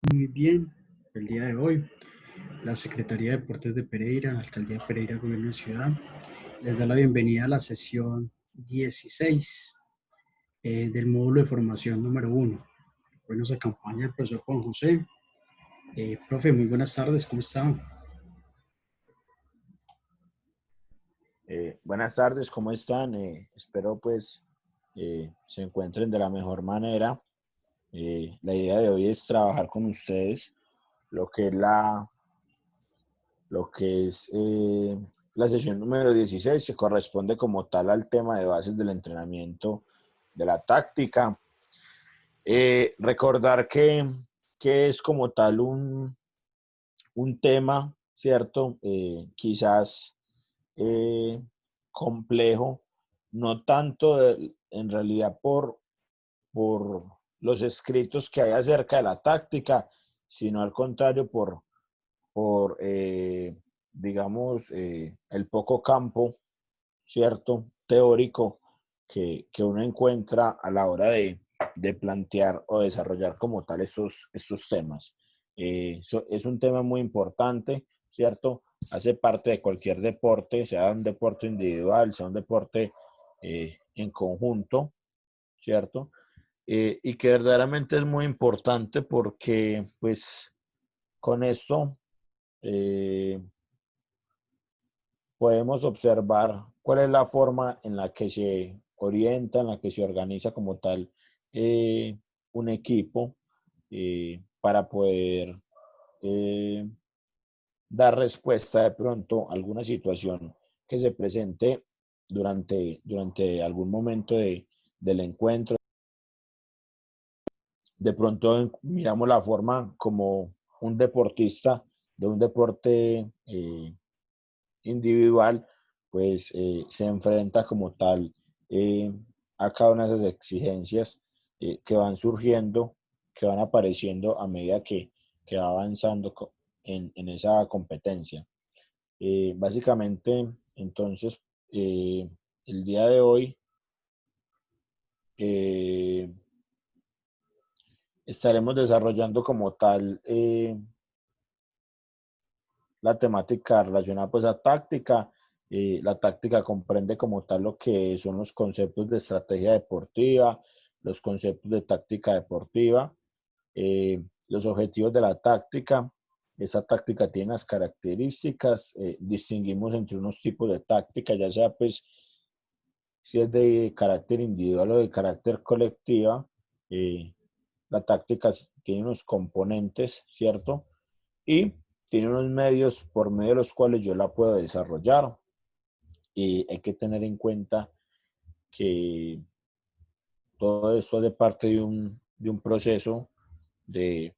Muy bien, el día de hoy, la Secretaría de Deportes de Pereira, Alcaldía de Pereira, Gobierno de Ciudad, les da la bienvenida a la sesión 16 del módulo de formación número 1. Hoy nos acompaña el profesor Juan José. Profe, muy buenas tardes, ¿cómo está? Buenas tardes, ¿cómo están? Espero pues se encuentren de la mejor manera. La idea de hoy es trabajar con ustedes lo que es la sesión número 16. Se corresponde como tal al tema de bases del entrenamiento de la táctica. Recordar que es como tal un tema, ¿cierto? Quizás eh, complejo, no tanto en realidad por los escritos que hay acerca de la táctica, sino al contrario por digamos, el poco campo, ¿cierto? Teórico que uno encuentra a la hora de plantear o desarrollar como tal estos temas. Es un tema muy importante, ¿cierto? Hace parte de cualquier deporte, sea un deporte individual, sea un deporte en conjunto, ¿cierto? Y que verdaderamente es muy importante porque, pues, con esto eh, podemos observar cuál es la forma en la que se orienta, en la que se organiza como tal eh, un equipo para poder eh, dar respuesta de pronto a alguna situación que se presente durante algún momento del encuentro. De pronto miramos la forma como un deportista de un deporte individual, pues se enfrenta como tal eh, a cada una de esas exigencias que van surgiendo, que van apareciendo a medida que va avanzando en esa competencia. Básicamente, entonces, el día de hoy eh, estaremos desarrollando como tal la temática relacionada pues a táctica. La táctica comprende como tal lo que son los conceptos de estrategia deportiva, los conceptos de táctica deportiva, los objetivos de la táctica. Esa táctica tiene las características, distinguimos entre unos tipos de táctica, ya sea pues si es de carácter individual o de carácter colectiva. Eh, la táctica tiene unos componentes, ¿cierto? Y tiene unos medios por medio de los cuales yo la puedo desarrollar. Y hay que tener en cuenta que todo esto es de parte de un proceso de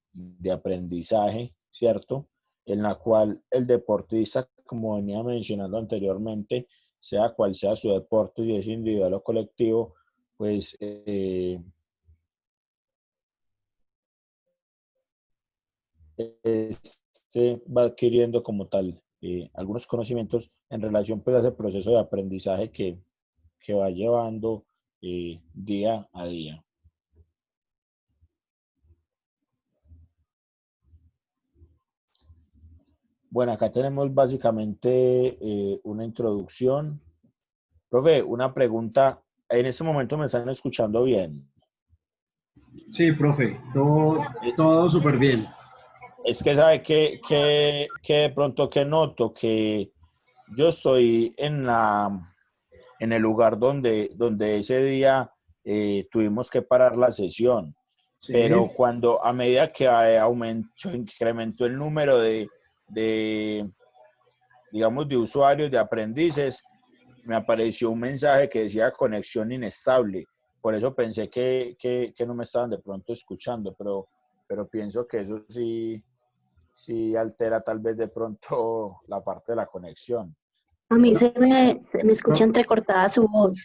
aprendizaje, ¿cierto? En la cual el deportista, como venía mencionando anteriormente, sea cual sea su deporte, si es individual o colectivo, pues va adquiriendo como tal algunos conocimientos en relación pues, a ese proceso de aprendizaje que va llevando día a día. Bueno, acá tenemos básicamente una introducción. Profe, una pregunta. En este momento me están escuchando bien. Sí, profe, todo, Eh, todo súper bien. Es que sabe que de pronto que noto que yo estoy en el lugar donde ese día tuvimos que parar la sesión, Sí, pero cuando a medida que incrementó el número de, digamos, de usuarios, de aprendices, me apareció un mensaje que decía conexión inestable. Por eso pensé que no me estaban de pronto escuchando, pero pienso que eso sí altera tal vez de pronto la parte de la conexión. A mí se me escucha Pro- entrecortada su voz.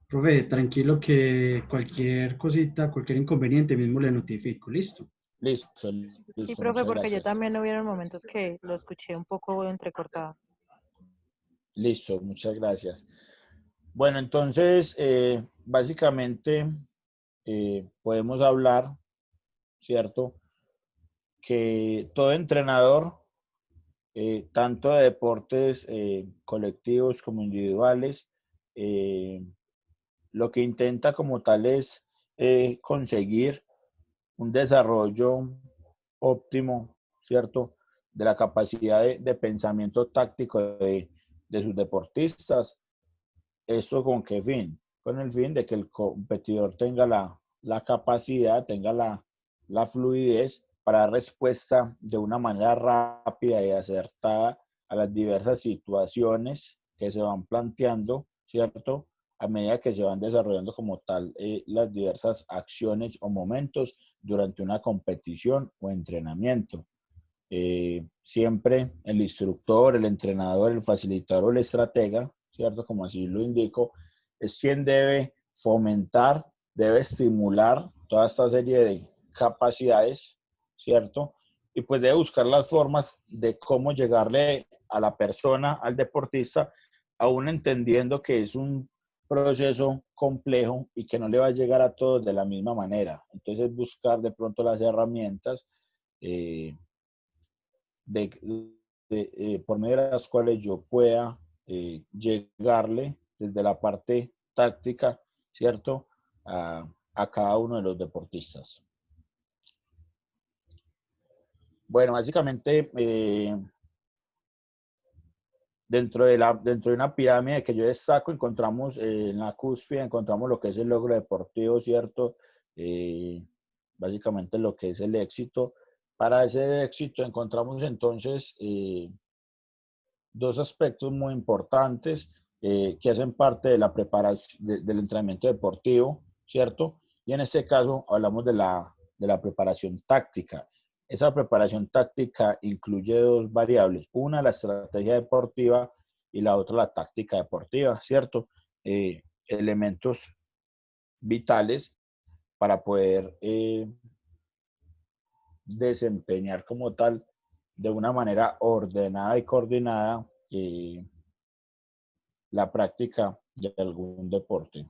profe, tranquilo que cualquier cosita, cualquier inconveniente mismo le notifico, listo. Listo, Sí, listo, profe, muchas porque yo gracias. también hubieron momentos que lo escuché un poco entrecortado. Listo, muchas gracias. Bueno, entonces, básicamente podemos hablar, ¿cierto? que todo entrenador, tanto de deportes colectivos como individuales, lo que intenta como tal es conseguir un desarrollo óptimo, ¿cierto? De la capacidad de pensamiento táctico de sus deportistas. ¿Eso con qué fin? Con el fin de que el competidor tenga la capacidad, tenga la fluidez para dar respuesta de una manera rápida y acertada a las diversas situaciones que se van planteando, ¿cierto? A medida que se van desarrollando como tal las diversas acciones o momentos durante una competición o entrenamiento. Siempre el instructor, el entrenador, el facilitador o el estratega, ¿cierto? Como así lo indico, es quien debe fomentar, debe estimular toda esta serie de capacidades, ¿cierto? Y pues debe buscar las formas de cómo llegarle a la persona, al deportista, aún entendiendo que es un proceso complejo y que no le va a llegar a todos de la misma manera. Entonces buscar de pronto las herramientas por medio de las cuales yo pueda llegarle desde la parte táctica, ¿cierto? A cada uno de los deportistas. Bueno, básicamente dentro de una pirámide que yo destaco, encontramos en la cúspide, encontramos lo que es el logro deportivo, ¿cierto? Básicamente lo que es el éxito. Para ese éxito encontramos entonces dos aspectos muy importantes que hacen parte de la preparación, del entrenamiento deportivo, ¿cierto? Y en este caso hablamos de la preparación táctica. Esa preparación táctica incluye dos variables, una la estrategia deportiva y la otra la táctica deportiva, ¿cierto? Elementos vitales para poder desempeñar como tal de una manera ordenada y coordinada la práctica de algún deporte.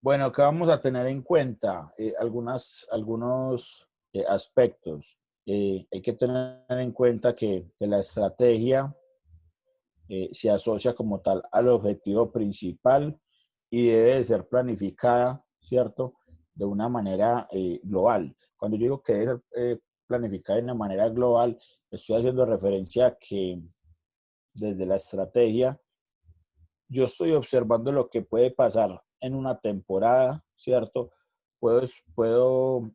Bueno, ¿qué vamos a tener en cuenta? Algunos aspectos. Hay que tener en cuenta que la estrategia se asocia como tal al objetivo principal y debe de ser planificada, ¿cierto? De una manera global. Cuando yo digo que debe ser planificada de una manera global, estoy haciendo referencia a que desde la estrategia yo estoy observando lo que puede pasar en una temporada, ¿cierto? Puedo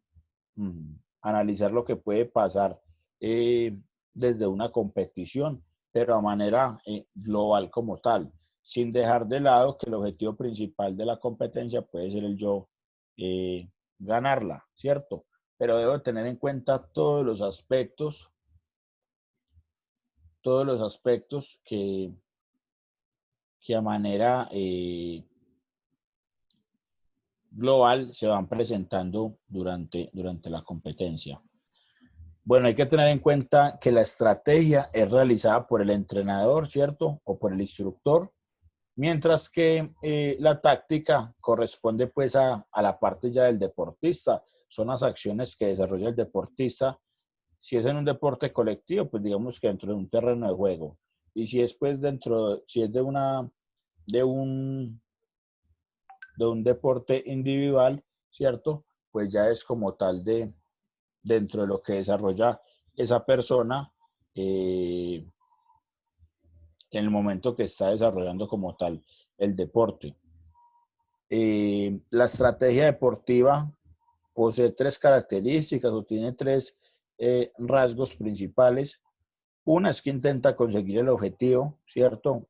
analizar lo que puede pasar desde una competición, pero a manera global como tal, sin dejar de lado que el objetivo principal de la competencia puede ser el yo ganarla, ¿cierto? Pero debo tener en cuenta todos los aspectos que a manera global se van presentando durante la competencia. Bueno, hay que tener en cuenta que la estrategia es realizada por el entrenador, ¿cierto? O por el instructor, mientras que la táctica corresponde pues a la parte ya del deportista. Son las acciones que desarrolla el deportista. Si es en un deporte colectivo, pues digamos que dentro de un terreno de juego. Y si es pues si es de un deporte individual, ¿cierto? Pues ya es como tal dentro de lo que desarrolla esa persona en el momento que está desarrollando como tal el deporte. La estrategia deportiva posee tres características o tiene tres rasgos principales. Una es que intenta conseguir el objetivo, ¿cierto?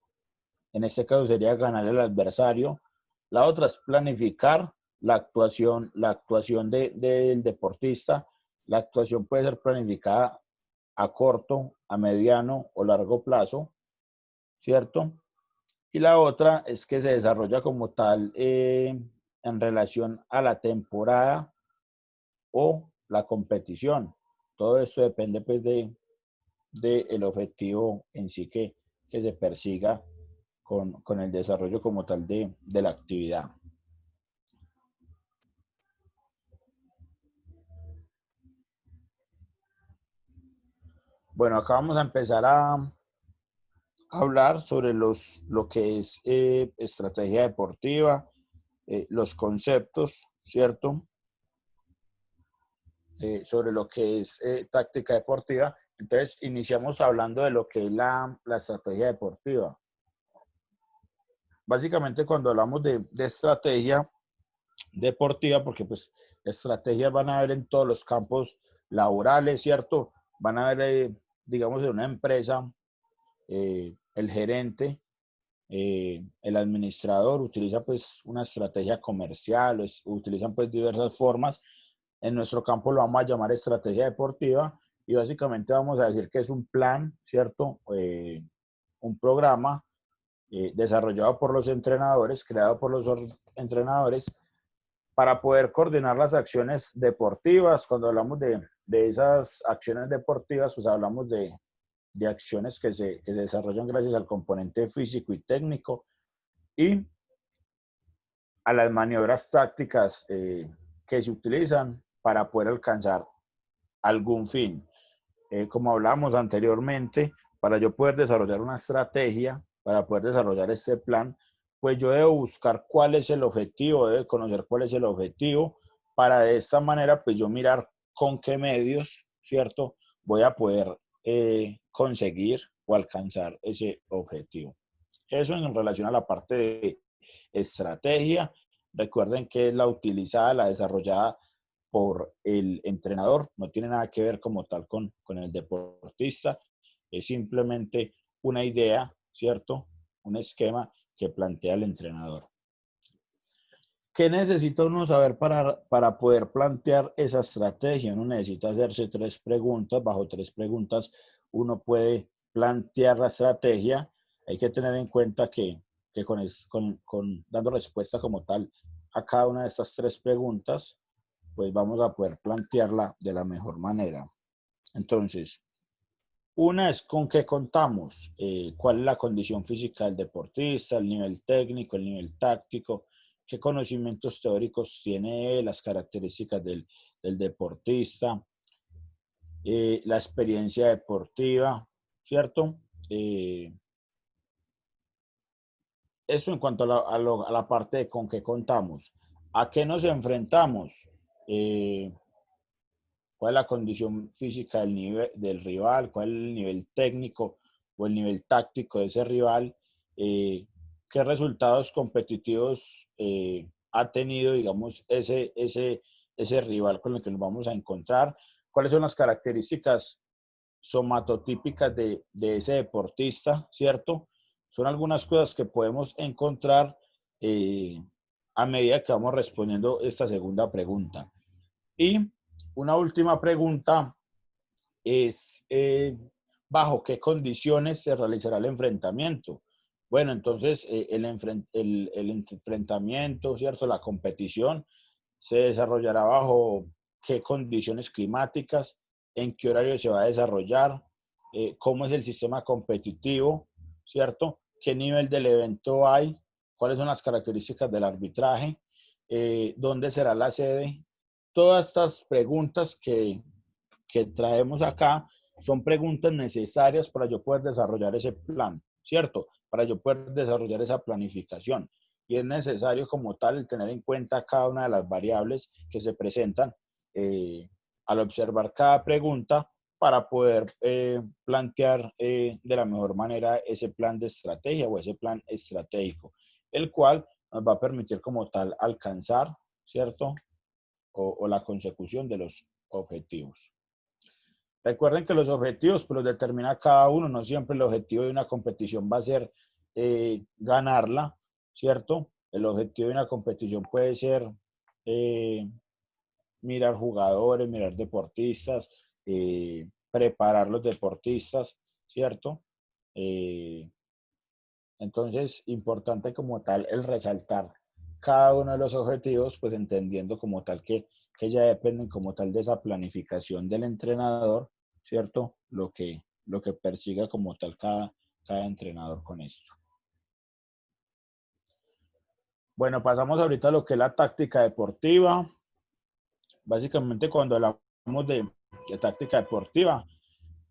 En este caso sería ganar al adversario. La otra es planificar la actuación del deportista. La actuación puede ser planificada a corto, a mediano o largo plazo, ¿cierto? Y la otra es que se desarrolla como tal en relación a la temporada o la competición. Todo esto depende pues el objetivo en sí que se persiga con el desarrollo como tal de la actividad. Bueno, acá vamos a empezar a hablar sobre lo que es estrategia deportiva, los conceptos, ¿cierto? Sobre lo que es táctica deportiva. Entonces, iniciamos hablando de lo que es la estrategia deportiva. Básicamente, cuando hablamos de estrategia deportiva, porque pues estrategias van a haber en todos los campos laborales, ¿cierto? Van a haber, digamos, en una empresa, el gerente, el administrador utiliza pues una estrategia comercial, utilizan pues diversas formas. En nuestro campo lo vamos a llamar estrategia deportiva y básicamente vamos a decir que es un plan, ¿cierto? Un programa desarrollado por los entrenadores, creado por los entrenadores para poder coordinar las acciones deportivas. Cuando hablamos de esas acciones deportivas, pues hablamos de acciones que se desarrollan gracias al componente físico y técnico y a las maniobras tácticas que se utilizan para poder alcanzar algún fin. Como hablábamos anteriormente, para yo poder desarrollar una estrategia, para poder desarrollar este plan, pues yo debo buscar cuál es el objetivo, debo conocer cuál es el objetivo, para de esta manera, pues yo mirar con qué medios, ¿cierto? Voy a poder conseguir o alcanzar ese objetivo. Eso en relación a la parte de estrategia. Recuerden que es la utilizada, la desarrollada por el entrenador, no tiene nada que ver como tal con el deportista, es simplemente una idea, ¿cierto? Un esquema que plantea el entrenador. ¿Qué necesita uno saber para poder plantear esa estrategia? Uno necesita hacerse 3 preguntas. Bajo 3 preguntas uno puede plantear la estrategia. Hay que tener en cuenta que dando respuesta como tal a cada una de estas 3 preguntas, pues vamos a poder plantearla de la mejor manera. Entonces, una es con qué contamos, cuál es la condición física del deportista, el nivel técnico, el nivel táctico, qué conocimientos teóricos tiene, las características del deportista, la experiencia deportiva, ¿cierto? Eso en cuanto a la parte de con qué contamos. ¿A qué nos enfrentamos? ¿Cuál es la condición física del rival? ¿Cuál es el nivel técnico o el nivel táctico de ese rival? ¿Qué resultados competitivos ha tenido, digamos, ese rival con el que nos vamos a encontrar? ¿Cuáles son las características somatotípicas de ese deportista, ¿cierto? Son algunas cosas que podemos encontrar a medida que vamos respondiendo esta segunda pregunta. Y una última pregunta es, ¿bajo qué condiciones se realizará el enfrentamiento? Bueno, entonces el enfrentamiento, ¿cierto? La competición se desarrollará bajo qué condiciones climáticas, en qué horario se va a desarrollar, cómo es el sistema competitivo, ¿cierto? ¿Qué nivel del evento hay? ¿Cuáles son las características del arbitraje? ¿Dónde será la sede? Todas estas preguntas que traemos acá son preguntas necesarias para yo poder desarrollar ese plan, ¿cierto? Para yo poder desarrollar esa planificación. Y es necesario como tal el tener en cuenta cada una de las variables que se presentan al observar cada pregunta para poder plantear de la mejor manera ese plan de estrategia o ese plan estratégico, el cual nos va a permitir como tal alcanzar, ¿cierto? O la consecución de los objetivos. Recuerden que los objetivos pues, los determina cada uno, no siempre el objetivo de una competición va a ser ganarla, ¿cierto? El objetivo de una competición puede ser mirar jugadores, mirar deportistas, preparar los deportistas, ¿cierto? Entonces, importante como tal el resaltar cada uno de los objetivos, pues entendiendo como tal que ya dependen como tal de esa planificación del entrenador, ¿cierto? Lo que persiga como tal cada entrenador con esto. Bueno, pasamos ahorita a lo que es la táctica deportiva. Básicamente cuando hablamos de táctica deportiva,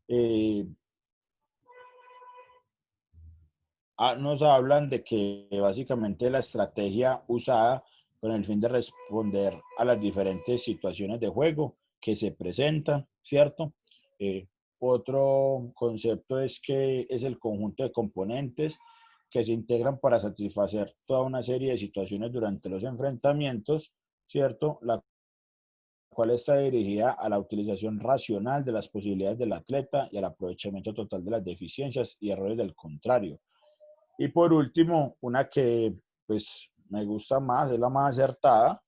eh, nos hablan de que básicamente la estrategia usada con el fin de responder a las diferentes situaciones de juego que se presentan, ¿cierto? Otro concepto es que es el conjunto de componentes que se integran para satisfacer toda una serie de situaciones durante los enfrentamientos, ¿cierto? La cual está dirigida a la utilización racional de las posibilidades del atleta y al aprovechamiento total de las deficiencias y errores del contrario. Y por último, una que pues me gusta más, es la más acertada,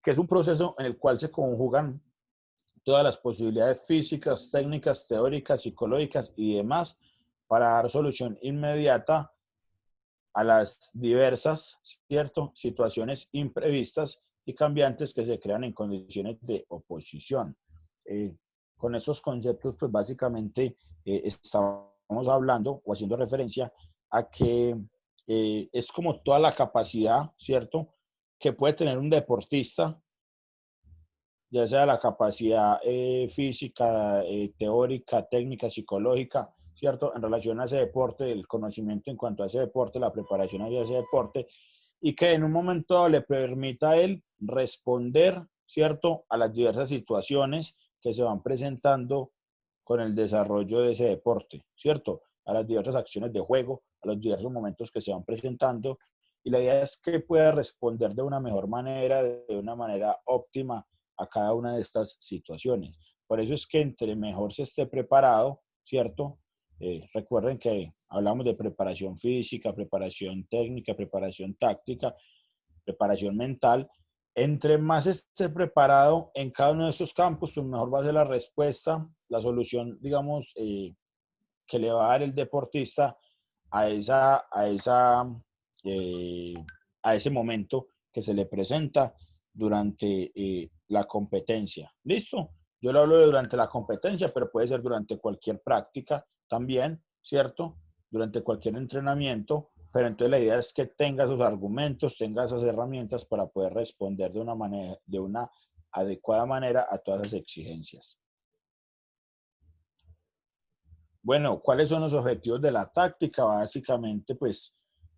que es un proceso en el cual se conjugan todas las posibilidades físicas, técnicas, teóricas, psicológicas y demás para dar solución inmediata a las diversas, ¿cierto?, situaciones imprevistas y cambiantes que se crean en condiciones de oposición. Con estos conceptos, pues básicamente estamos hablando o haciendo referencia a que es como toda la capacidad, ¿cierto?, que puede tener un deportista, ya sea la capacidad física, teórica, técnica, psicológica, ¿cierto? En relación a ese deporte, el conocimiento en cuanto a ese deporte, la preparación hacia ese deporte, y que en un momento dado le permita a él responder, ¿cierto?, a las diversas situaciones que se van presentando con el desarrollo de ese deporte, ¿cierto? A las diversas acciones de juego, a los diversos momentos que se van presentando, y la idea es que pueda responder de una mejor manera, de una manera óptima a cada una de estas situaciones. Por eso es que entre mejor se esté preparado, ¿cierto? Recuerden que hablamos de preparación física, preparación técnica, preparación táctica, preparación mental. Entre más esté preparado en cada uno de estos campos, pues mejor va a ser la respuesta, la solución, digamos, que le va a dar el deportista a, eh, a ese momento que se le presenta durante la competencia. ¿Listo? Yo lo hablo de durante la competencia, pero puede ser durante cualquier práctica también, ¿cierto? Durante cualquier entrenamiento, pero entonces la idea es que tenga esos argumentos, tenga esas herramientas para poder responder de una adecuada manera a todas esas exigencias. Bueno, ¿cuáles son los objetivos de la táctica? Básicamente, pues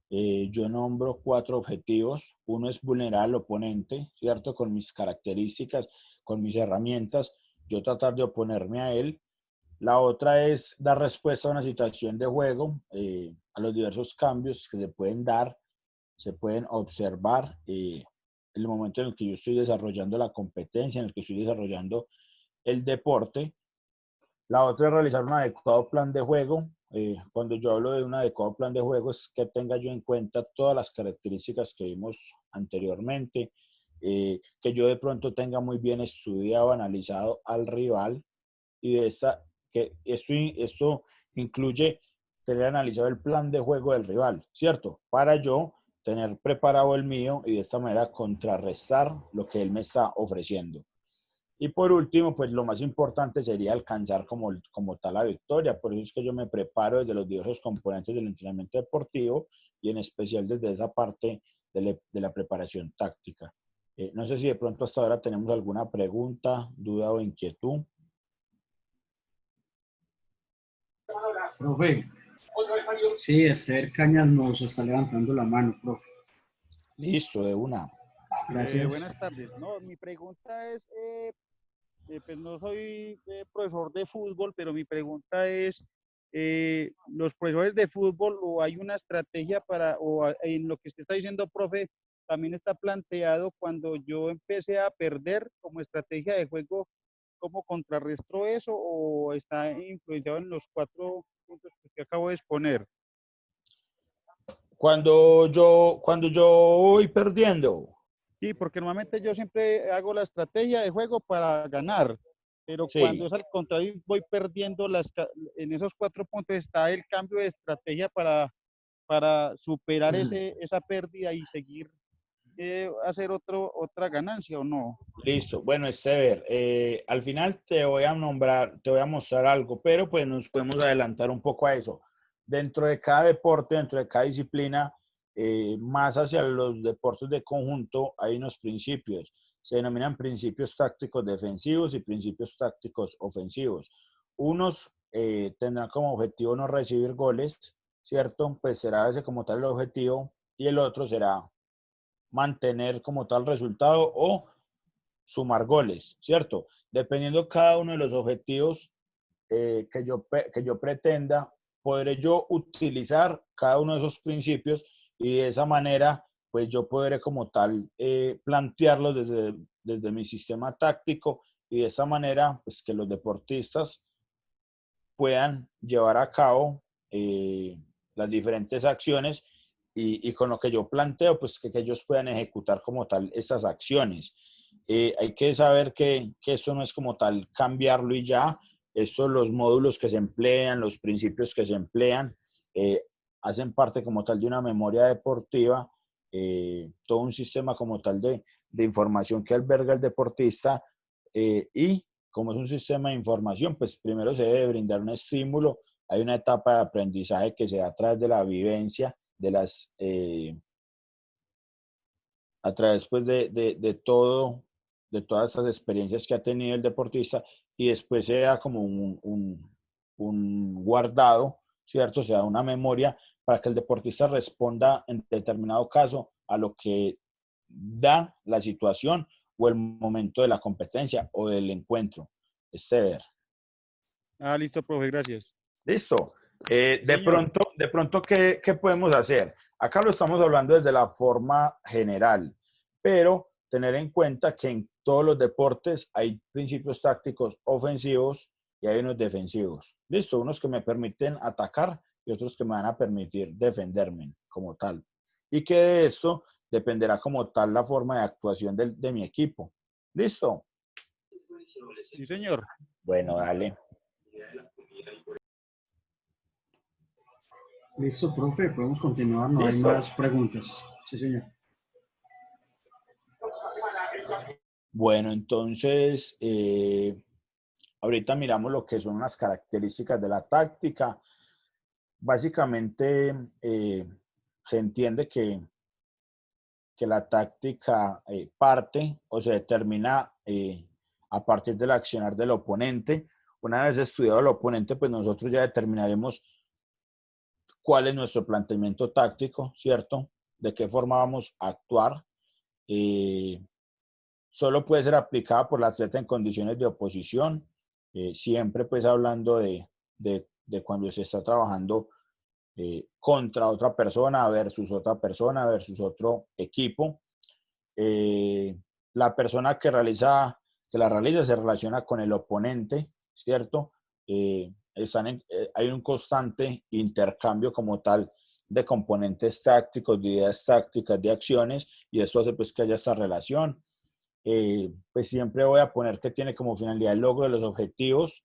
yo nombro 4 objetivos. Uno es vulnerar al oponente, ¿cierto? Con mis características, con mis herramientas, yo tratar de oponerme a él. La otra es dar respuesta a una situación de juego, a los diversos cambios que se pueden dar, se pueden observar en el momento en el que yo estoy desarrollando la competencia, en el que estoy desarrollando el deporte. La otra es realizar un adecuado plan de juego. Cuando yo hablo de un adecuado plan de juego es que tenga yo en cuenta todas las características que vimos anteriormente, que yo de pronto tenga muy bien estudiado, analizado al rival y de que esto incluye tener analizado el plan de juego del rival, ¿cierto? Para yo tener preparado el mío y de esta manera contrarrestar lo que él me está ofreciendo. Y por último, pues lo más importante sería alcanzar como tal la victoria. Por eso es que yo me preparo desde los diversos componentes del entrenamiento deportivo y en especial desde esa parte de la preparación táctica. No sé si de pronto hasta ahora tenemos alguna pregunta, duda o inquietud. Profe, sí, Esther Cañas nos está levantando la mano, profe. Listo, de una. Gracias. Buenas tardes. No, mi pregunta es, pues no soy profesor de fútbol, pero mi pregunta es, los profesores de fútbol, o hay una estrategia en lo que usted está diciendo, profe, también está planteado cuando yo empecé a perder como estrategia de juego, ¿cómo contrarrestó eso o está influenciado en los 4 puntos que acabo de exponer? Cuando yo voy perdiendo. Sí, porque normalmente yo siempre hago la estrategia de juego para ganar, pero cuando Sí. es al contrario voy perdiendo en esos 4 puntos está el cambio de estrategia para superar esa pérdida y seguir hacer otra ganancia, ¿o no? Listo. Bueno, Estever, al final te voy a mostrar algo, pero pues nos podemos adelantar un poco a eso. Dentro de cada deporte, dentro de cada disciplina, más hacia los deportes de conjunto, hay unos principios. Se denominan principios tácticos defensivos y principios tácticos ofensivos. Unos tendrán como objetivo no recibir goles, ¿cierto? Pues será ese como tal el objetivo, y el otro será mantener como tal resultado o sumar goles, ¿cierto? Dependiendo cada uno de los objetivos que yo pretenda, podré yo utilizar cada uno de esos principios, y de esa manera, pues yo podré como tal plantearlos desde mi sistema táctico, y de esta manera, pues que los deportistas puedan llevar a cabo las diferentes acciones, y con lo que yo planteo, pues que ellos puedan ejecutar como tal estas acciones. Hay que saber que esto no es como tal cambiarlo y ya. Estos, los módulos que se emplean, los principios que se emplean, hacen parte como tal de una memoria deportiva, todo un sistema como tal de información que alberga el deportista, y como es un sistema de información, pues primero se debe brindar un estímulo. Hay una etapa de aprendizaje que se da a través de la vivencia, a través pues, de todas esas experiencias que ha tenido el deportista, y después se da como un guardado, ¿cierto? Se da una memoria para que el deportista responda en determinado caso a lo que da la situación o el momento de la competencia o del encuentro. Estever. Ah, listo, profe, gracias. Listo. Sí, señor. De pronto ¿qué podemos hacer? Acá lo estamos hablando desde la forma general, pero tener en cuenta que en todos los deportes hay principios tácticos ofensivos y hay unos defensivos. Listo, unos que me permiten atacar y otros que me van a permitir defenderme como tal. Y que de esto dependerá como tal la forma de actuación de mi equipo. ¿Listo? Sí, señor. Bueno, dale. Listo, profe, podemos continuar, no hay Listo. más preguntas. Sí, señor. Bueno, entonces, ahorita miramos lo que son las características de la táctica. Básicamente, se entiende que la táctica parte o se determina a partir del accionar del oponente. Una vez estudiado el oponente, pues nosotros ya determinaremos cuál es nuestro planteamiento táctico, ¿cierto? De qué forma vamos a actuar. Solo puede ser aplicada por el atleta en condiciones de oposición, siempre pues hablando de cuando se está trabajando contra otra persona versus otro equipo. La persona que la realiza se relaciona con el oponente, ¿cierto? Hay un constante intercambio como tal de componentes tácticos, de ideas tácticas, de acciones, y eso hace pues que haya esta relación. Pues siempre voy a poner que tiene como finalidad el logro de los objetivos,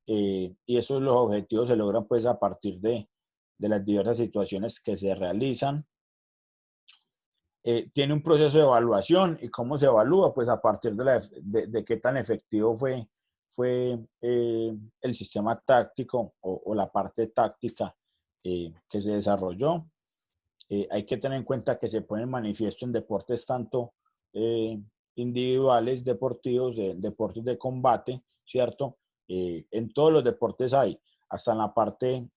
y esos los objetivos se logran pues a partir de las diversas situaciones que se realizan. Tiene un proceso de evaluación, y cómo se evalúa, pues a partir de qué tan efectivo fue el sistema táctico o la parte táctica que se desarrolló. Hay que tener en cuenta que se pone en manifiesto en deportes tanto individuales, deportivos, deportes de combate, ¿cierto? En todos los deportes hay, hasta en la parte,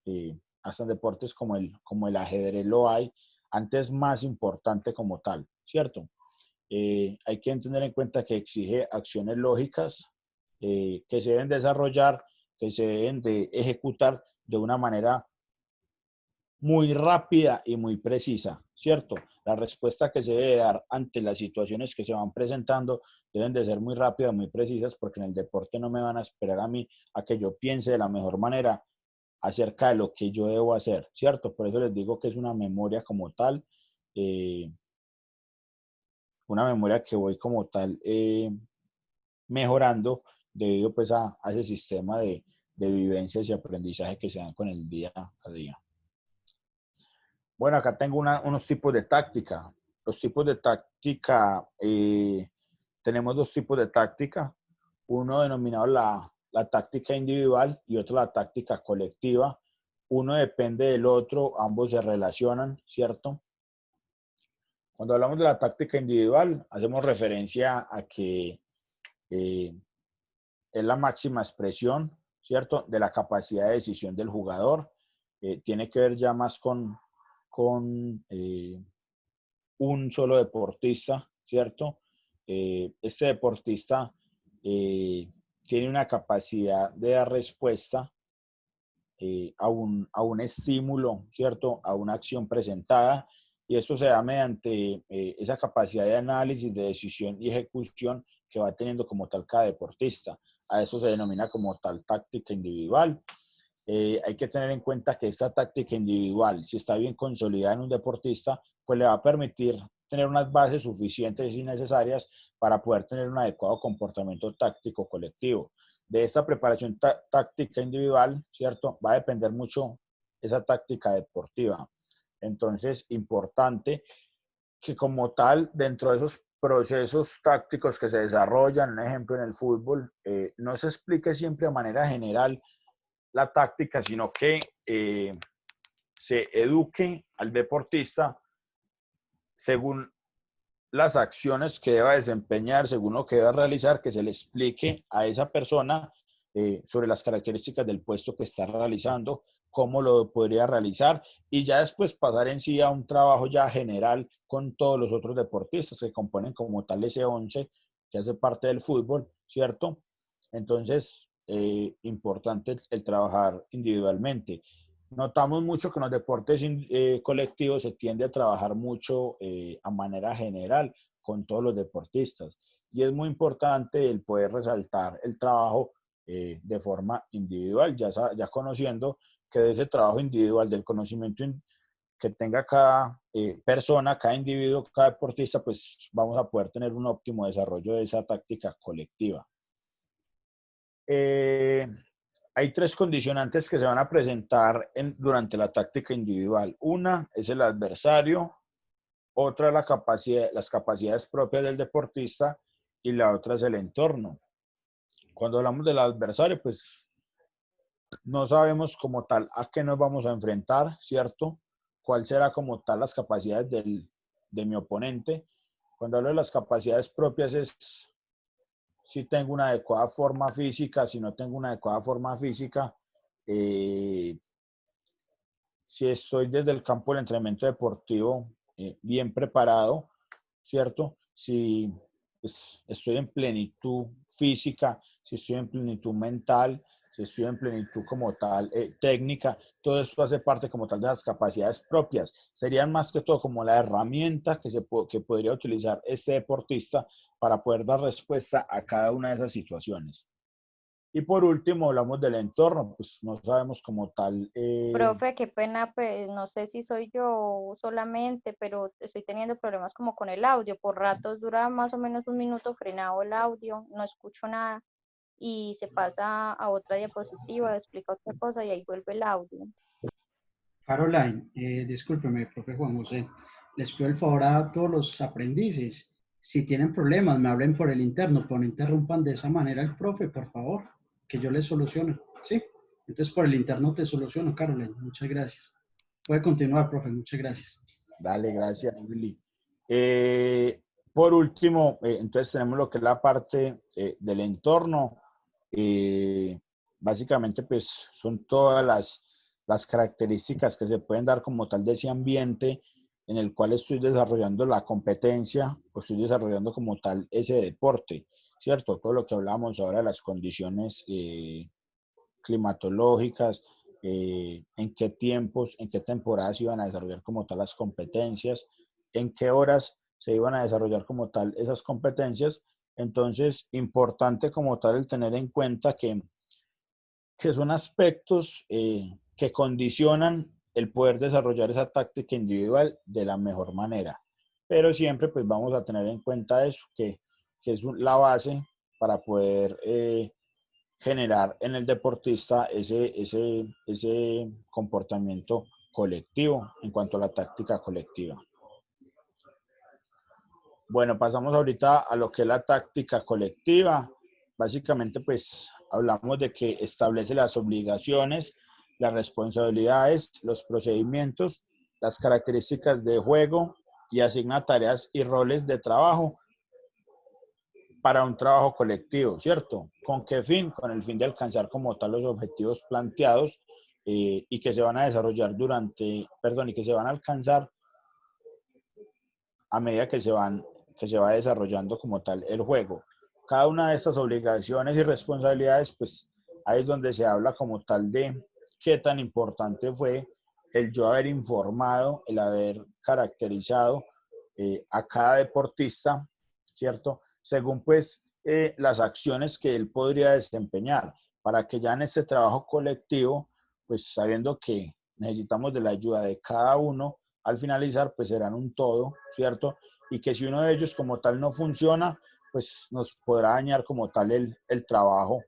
hasta en deportes como el ajedrez lo hay, antes más importante como tal, ¿cierto? Hay que tener en cuenta que exige acciones lógicas que se deben desarrollar, que se deben de ejecutar de una manera muy rápida y muy precisa, ¿cierto? La respuesta que se debe dar ante las situaciones que se van presentando deben de ser muy rápidas, muy precisas, porque en el deporte no me van a esperar a mí a que yo piense de la mejor manera acerca de lo que yo debo hacer, ¿cierto? Por eso les digo que es una memoria como tal, eh, una memoria que voy como tal mejorando debido pues a ese sistema de vivencias y aprendizaje que se dan con el día a día. Bueno, acá tengo unos tipos de táctica. Los tipos de táctica, tenemos dos tipos de táctica. Uno denominado la táctica individual y otro la táctica colectiva. Uno depende del otro, ambos se relacionan, ¿cierto? Cuando hablamos de la táctica individual, hacemos referencia a que es la máxima expresión, ¿cierto? De la capacidad de decisión del jugador. Tiene que ver ya más con un solo deportista, ¿cierto? Este deportista tiene una capacidad de dar respuesta a un estímulo, ¿cierto? A una acción presentada, y eso se da mediante esa capacidad de análisis, de decisión y ejecución que va teniendo como tal cada deportista. A eso se denomina como tal táctica individual. Hay que tener en cuenta que esta táctica individual, si está bien consolidada en un deportista, pues le va a permitir tener unas bases suficientes y necesarias para poder tener un adecuado comportamiento táctico colectivo. De esta preparación táctica individual, ¿cierto? Va a depender mucho esa táctica deportiva. Entonces, importante que como tal, dentro de esos procesos tácticos que se desarrollan, un ejemplo en el fútbol, no se explique siempre de manera general la táctica, sino que se eduque al deportista según las acciones que deba desempeñar, según lo que deba realizar, que se le explique a esa persona sobre las características del puesto que está realizando, cómo lo podría realizar, y ya después pasar en sí a un trabajo ya general con todos los otros deportistas que componen como tal ese 11 que hace parte del fútbol, ¿cierto? Entonces, importante el trabajar individualmente. Notamos mucho que en los deportes colectivos se tiende a trabajar mucho a manera general con todos los deportistas, y es muy importante el poder resaltar el trabajo de forma individual, ya conociendo que de ese trabajo individual, del conocimiento que tenga cada persona, cada individuo, cada deportista, pues vamos a poder tener un óptimo desarrollo de esa táctica colectiva. Hay tres condicionantes que se van a presentar durante la táctica individual. Una es el adversario, otra las capacidades propias del deportista, y la otra es el entorno. Cuando hablamos del adversario, pues no sabemos como tal a qué nos vamos a enfrentar, ¿cierto? ¿Cuál será como tal las capacidades de mi oponente? Cuando hablo de las capacidades propias es si tengo una adecuada forma física, si no tengo una adecuada forma física, si estoy desde el campo del entrenamiento deportivo bien preparado, ¿cierto? Si pues, estoy en plenitud física, si estoy en plenitud mental, si estoy en plenitud como tal técnica, todo esto hace parte como tal de las capacidades propias. Serían más que todo como la herramienta que podría utilizar este deportista para poder dar respuesta a cada una de esas situaciones. Y por último, hablamos del entorno, pues no sabemos como tal. Profe, qué pena, pues no sé si soy yo solamente, pero estoy teniendo problemas como con el audio. Por ratos dura más o menos un minuto frenado el audio, no escucho nada y se pasa a otra diapositiva, explica otra cosa y ahí vuelve el audio. Caroline, discúlpeme, profe Juan José, les pido el favor a todos los aprendices, si tienen problemas, me hablen por el interno, pero no interrumpan de esa manera el profe, por favor, que yo les soluciono, ¿sí? Entonces por el interno te soluciono, Caroline, muchas gracias. Puede continuar, profe, muchas gracias. Dale, gracias, Willy. Por último, entonces tenemos lo que es la parte del entorno. Básicamente, pues son todas las características que se pueden dar como tal de ese ambiente en el cual estoy desarrollando la competencia o estoy desarrollando como tal ese deporte, ¿cierto? Todo lo que hablamos ahora de las condiciones climatológicas, en qué tiempos, en qué temporadas iban a desarrollar como tal las competencias, en qué horas se iban a desarrollar como tal esas competencias. Entonces, importante como tal el tener en cuenta que son aspectos que condicionan el poder desarrollar esa táctica individual de la mejor manera. Pero siempre pues vamos a tener en cuenta eso, que es la base para poder generar en el deportista ese comportamiento colectivo en cuanto a la táctica colectiva. Bueno, pasamos ahorita a lo que es la táctica colectiva. Básicamente, pues, hablamos de que establece las obligaciones, las responsabilidades, los procedimientos, las características de juego y asigna tareas y roles de trabajo para un trabajo colectivo, ¿cierto? ¿Con qué fin? Con el fin de alcanzar como tal los objetivos planteados y que se van a desarrollar y que se van a alcanzar a medida que se va desarrollando como tal el juego. Cada una de estas obligaciones y responsabilidades, pues ahí es donde se habla como tal de qué tan importante fue el yo haber informado, el haber caracterizado a cada deportista, ¿cierto? Según pues las acciones que él podría desempeñar, para que ya en este trabajo colectivo, pues sabiendo que necesitamos de la ayuda de cada uno, al finalizar pues serán un todo, ¿cierto? Y que si uno de ellos como tal no funciona, pues nos podrá dañar como tal el trabajo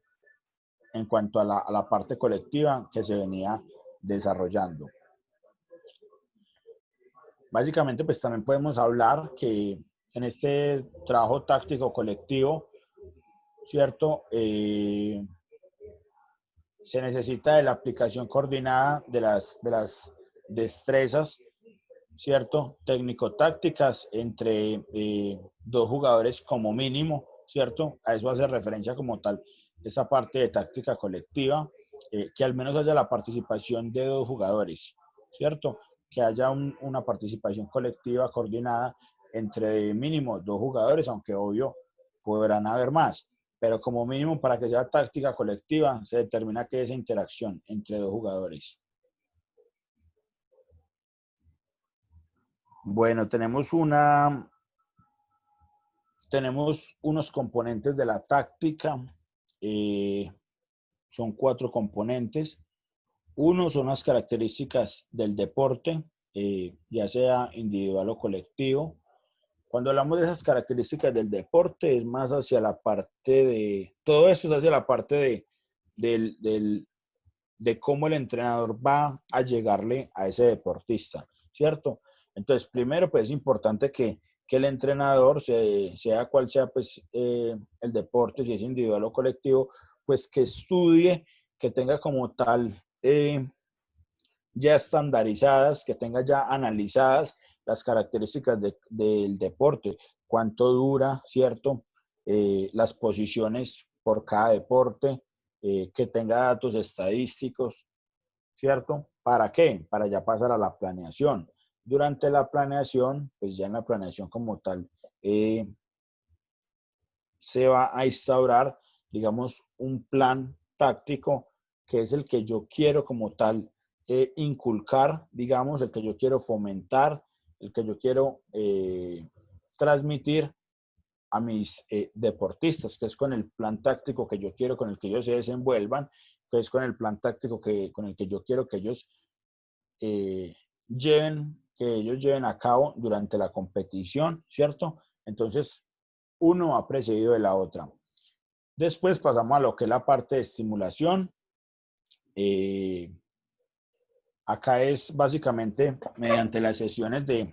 en cuanto a la parte colectiva que se venía desarrollando. Básicamente, pues también podemos hablar que en este trabajo táctico colectivo, ¿cierto? Se necesita de la aplicación coordinada de las destrezas, ¿cierto? Técnico-tácticas entre dos jugadores como mínimo, ¿cierto? A eso hace referencia como tal esa parte de táctica colectiva, que al menos haya la participación de dos jugadores, ¿cierto? Que haya una participación colectiva coordinada entre mínimo dos jugadores, aunque obvio podrán haber más, pero como mínimo para que sea táctica colectiva se determina que esa interacción entre dos jugadores. Bueno, tenemos unos componentes de la táctica, son 4 componentes. Uno son las características del deporte, ya sea individual o colectivo. Cuando hablamos de esas características del deporte, es más hacia la parte todo eso es hacia la parte de cómo el entrenador va a llegarle a ese deportista, ¿cierto? Entonces, primero, pues es importante que el entrenador, sea cual sea pues, el deporte, si es individual o colectivo, pues que estudie, que tenga como tal ya estandarizadas, que tenga ya analizadas las características del deporte, cuánto dura, ¿cierto? Las posiciones por cada deporte, que tenga datos estadísticos, ¿cierto? ¿Para qué? Para ya pasar a la planeación. Durante la planeación, pues ya en la planeación como tal, se va a instaurar, digamos, un plan táctico que es el que yo quiero como tal inculcar, digamos, el que yo quiero fomentar, el que yo quiero transmitir a mis deportistas, que es con el plan táctico que yo quiero, con el que ellos se desenvuelvan, que es con el plan táctico con el que yo quiero que ellos lleven a cabo durante la competición, ¿cierto? Entonces, uno ha precedido de la otra. Después pasamos a lo que es la parte de estimulación. Acá es básicamente mediante las sesiones de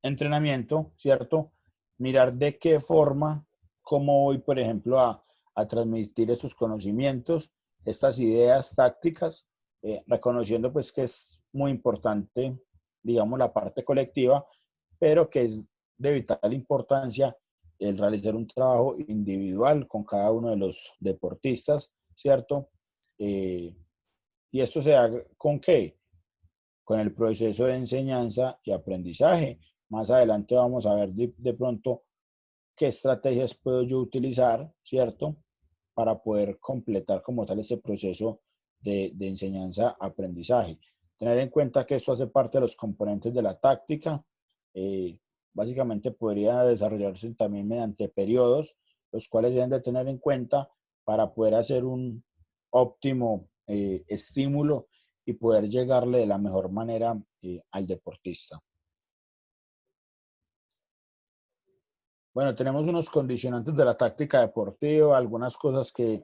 entrenamiento, ¿cierto? Mirar de qué forma, cómo voy, por ejemplo, a transmitir estos conocimientos, estas ideas tácticas, reconociendo pues que es muy importante, digamos, la parte colectiva, pero que es de vital importancia el realizar un trabajo individual con cada uno de los deportistas, ¿cierto? Y esto se da ¿con qué? Con el proceso de enseñanza y aprendizaje. Más adelante vamos a ver de pronto qué estrategias puedo yo utilizar, ¿cierto? Para poder completar como tal ese proceso de enseñanza-aprendizaje. Tener en cuenta que esto hace parte de los componentes de la táctica. Básicamente podría desarrollarse también mediante periodos, los cuales deben de tener en cuenta para poder hacer un óptimo estímulo y poder llegarle de la mejor manera al deportista. Bueno, tenemos unos condicionantes de la táctica deportiva, algunas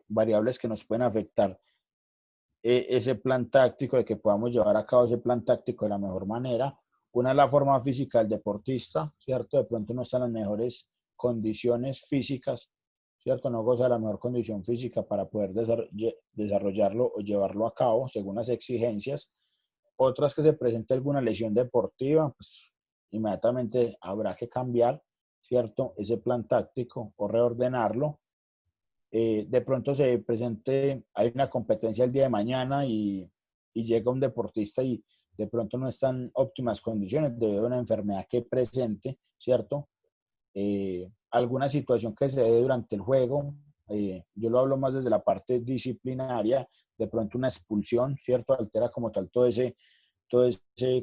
variables que nos pueden afectar ese plan táctico, de que podamos llevar a cabo ese plan táctico de la mejor manera. Una es la forma física del deportista, ¿cierto? De pronto no está en las mejores condiciones físicas, ¿cierto? No goza de la mejor condición física para poder desarrollarlo o llevarlo a cabo según las exigencias. Otras, que se presente alguna lesión deportiva, pues inmediatamente habrá que cambiar, ¿cierto? Ese plan táctico o reordenarlo. De pronto se presente, hay una competencia el día de mañana y llega un deportista y de pronto no está en óptimas condiciones debido a una enfermedad que presente, ¿cierto? Alguna situación que se dé durante el juego, yo lo hablo más desde la parte disciplinaria, de pronto una expulsión, ¿cierto? Altera como tal todo ese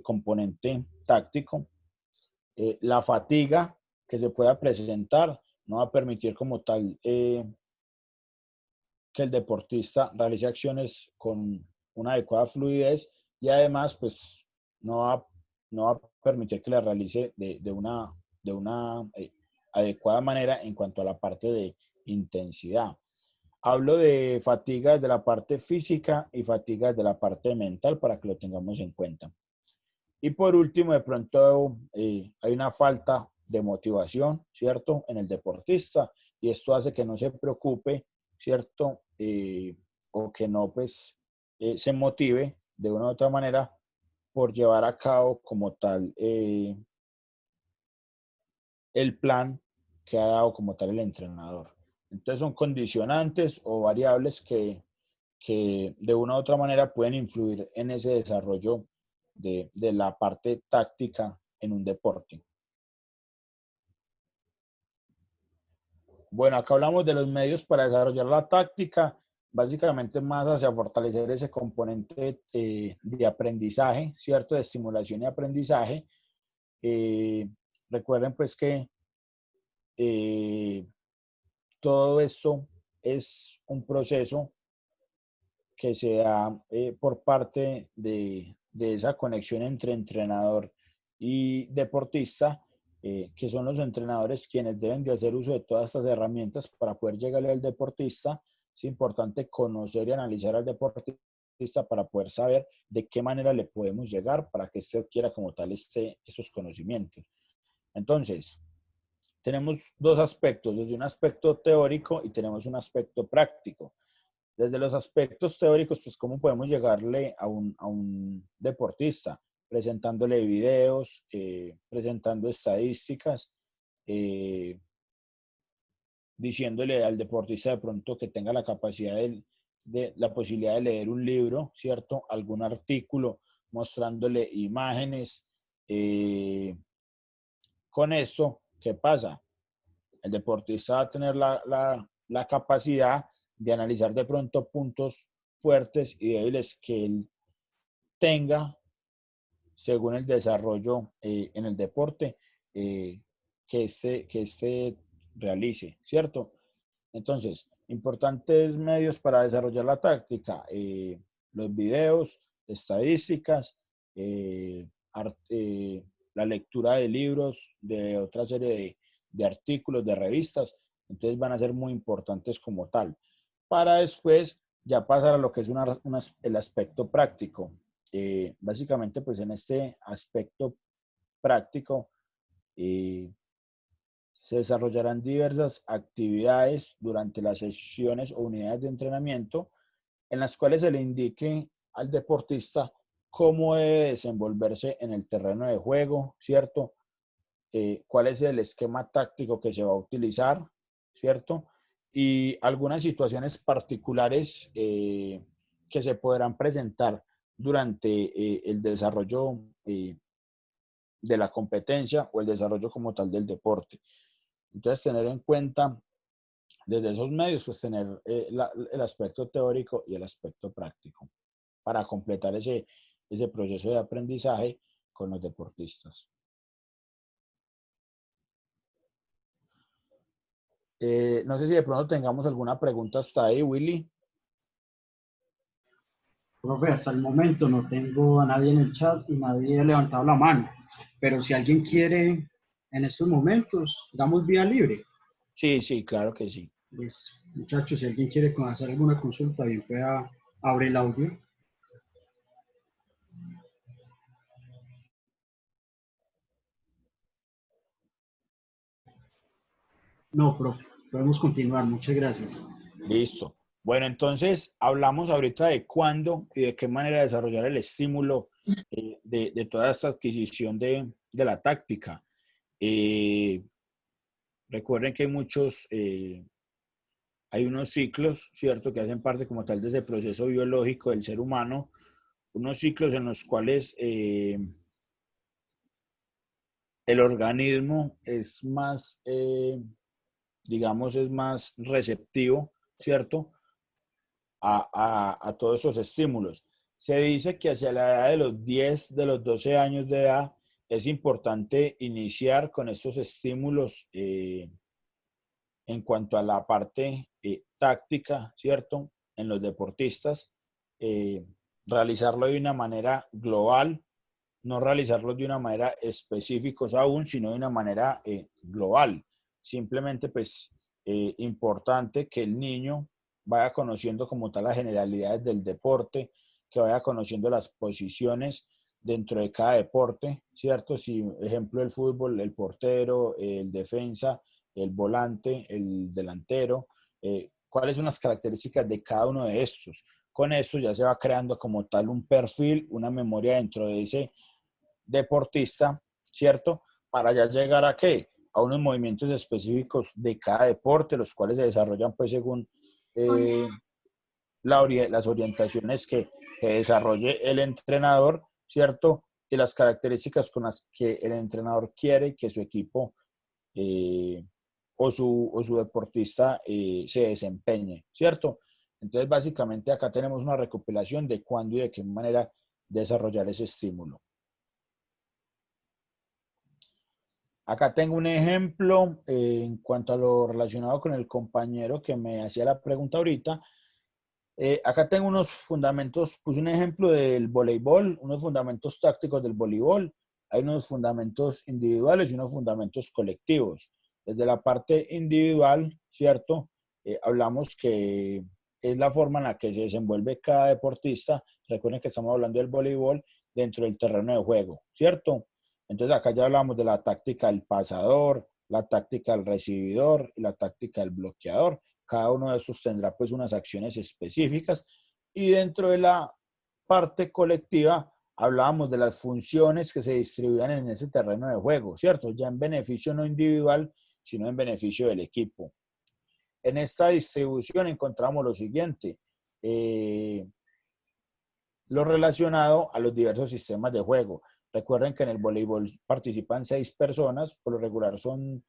componente táctico. La fatiga que se pueda presentar no va a permitir como tal que el deportista realice acciones con una adecuada fluidez y además pues no va a permitir que la realice de una adecuada manera en cuanto a la parte de intensidad. Hablo de fatiga desde la parte física y fatiga desde la parte mental para que lo tengamos en cuenta. Y por último, de pronto hay una falta de motivación, ¿cierto? En el deportista y esto hace que no se preocupe, ¿cierto? O que no, pues, se motive de una u otra manera por llevar a cabo como tal el plan que ha dado como tal el entrenador. Entonces son condicionantes o variables que de una u otra manera pueden influir en ese desarrollo de la parte táctica en un deporte. Bueno, acá hablamos de los medios para desarrollar la táctica, básicamente más hacia fortalecer ese componente de aprendizaje, ¿cierto? De estimulación y aprendizaje. Recuerden pues que todo esto es un proceso que se da por parte de esa conexión entre entrenador y deportista, que son los entrenadores quienes deben de hacer uso de todas estas herramientas para poder llegarle al deportista. Es importante conocer y analizar al deportista para poder saber de qué manera le podemos llegar para que usted adquiera como tal estos conocimientos. Entonces, tenemos dos aspectos, desde un aspecto teórico y tenemos un aspecto práctico. Desde los aspectos teóricos, pues cómo podemos llegarle a un deportista, presentándole videos, presentando estadísticas, diciéndole al deportista de pronto que tenga la capacidad la posibilidad de leer un libro, ¿cierto? Algún artículo, mostrándole imágenes. Con esto, ¿qué pasa? El deportista va a tener la capacidad de analizar de pronto puntos fuertes y débiles que él tenga según el desarrollo en el deporte que este realice, ¿cierto? Entonces, importantes medios para desarrollar la táctica, los videos, estadísticas, la lectura de libros, de otra serie de artículos, de revistas, entonces van a ser muy importantes como tal. Para después ya pasar a lo que es el aspecto práctico. Básicamente, pues en este aspecto práctico se desarrollarán diversas actividades durante las sesiones o unidades de entrenamiento en las cuales se le indique al deportista cómo debe desenvolverse en el terreno de juego, ¿cierto? Cuál es el esquema táctico que se va a utilizar, ¿cierto? Y algunas situaciones particulares que se podrán presentar durante el desarrollo de la competencia o el desarrollo como tal del deporte. Entonces, tener en cuenta desde esos medios, pues tener el aspecto teórico y el aspecto práctico para completar ese proceso de aprendizaje con los deportistas. No sé si de pronto tengamos alguna pregunta hasta ahí, Willy. Profe, hasta el momento no tengo a nadie en el chat y nadie ha levantado la mano, pero si alguien quiere en estos momentos, damos vía libre. Sí, claro que sí. Pues, muchachos, si alguien quiere hacer alguna consulta, bien pueda abrir el audio. No, profe, podemos continuar. Muchas gracias. Listo. Bueno, entonces hablamos ahorita de cuándo y de qué manera desarrollar el estímulo de toda esta adquisición de la táctica. recuerden que hay muchos, hay unos ciclos, ¿cierto?, que hacen parte como tal de ese proceso biológico del ser humano, unos ciclos en los cuales el organismo es más, digamos, es más receptivo, ¿cierto?, a todos esos estímulos. Se dice que hacia la edad de los 10, de los 12 años de edad, es importante iniciar con estos estímulos en cuanto a la parte táctica, ¿cierto?, en los deportistas, realizarlo de una manera global, no realizarlo de una manera específica aún, sino de una manera global. Simplemente, pues, importante que el niño vaya conociendo como tal las generalidades del deporte, que vaya conociendo las posiciones dentro de cada deporte, ¿cierto? Si, ejemplo, el fútbol, el portero, el defensa, el volante, el delantero, cuáles son las características de cada uno de estos. Con esto ya se va creando como tal un perfil, una memoria dentro de ese deportista, ¿cierto? Para ya llegar a ¿qué? A unos movimientos específicos de cada deporte, los cuales se desarrollan pues según las orientaciones que desarrolle el entrenador, ¿cierto? Y las características con las que el entrenador quiere que su equipo o su deportista se desempeñe, ¿cierto? Entonces, básicamente acá tenemos una recopilación de cuándo y de qué manera desarrollar ese estímulo. Acá tengo un ejemplo en cuanto a lo relacionado con el compañero que me hacía la pregunta ahorita. Acá tengo unos fundamentos, puse un ejemplo del voleibol, unos fundamentos tácticos del voleibol. Hay unos fundamentos individuales y unos fundamentos colectivos. Desde la parte individual, ¿cierto? Hablamos que es la forma en la que se desenvuelve cada deportista. Recuerden que estamos hablando del voleibol dentro del terreno de juego, ¿cierto? Entonces acá ya hablamos de la táctica del pasador, la táctica del recibidor y la táctica del bloqueador. Cada uno de estos tendrá pues unas acciones específicas y dentro de la parte colectiva hablábamos de las funciones que se distribuían en ese terreno de juego, ¿cierto? Ya en beneficio no individual, sino en beneficio del equipo. En esta distribución encontramos lo siguiente, lo relacionado a los diversos sistemas de juego. Recuerden que en el voleibol participan 6 personas, por lo regular son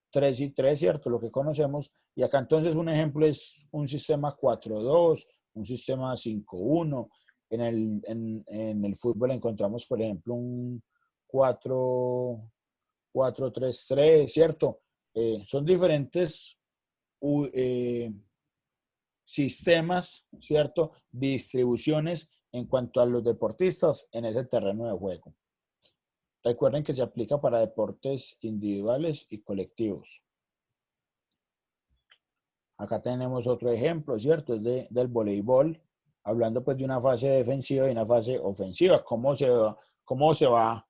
3 y 3, ¿cierto? Lo que conocemos. Y acá entonces un ejemplo es un sistema 4-2, un sistema 5-1. En el fútbol encontramos, por ejemplo, un 4-3-3, ¿cierto? Son diferentes sistemas, ¿cierto? Distribuciones en cuanto a los deportistas en ese terreno de juego. Recuerden que se aplica para deportes individuales y colectivos. Acá tenemos otro ejemplo, ¿cierto? Es del voleibol, hablando pues de una fase defensiva y una fase ofensiva. Cómo se va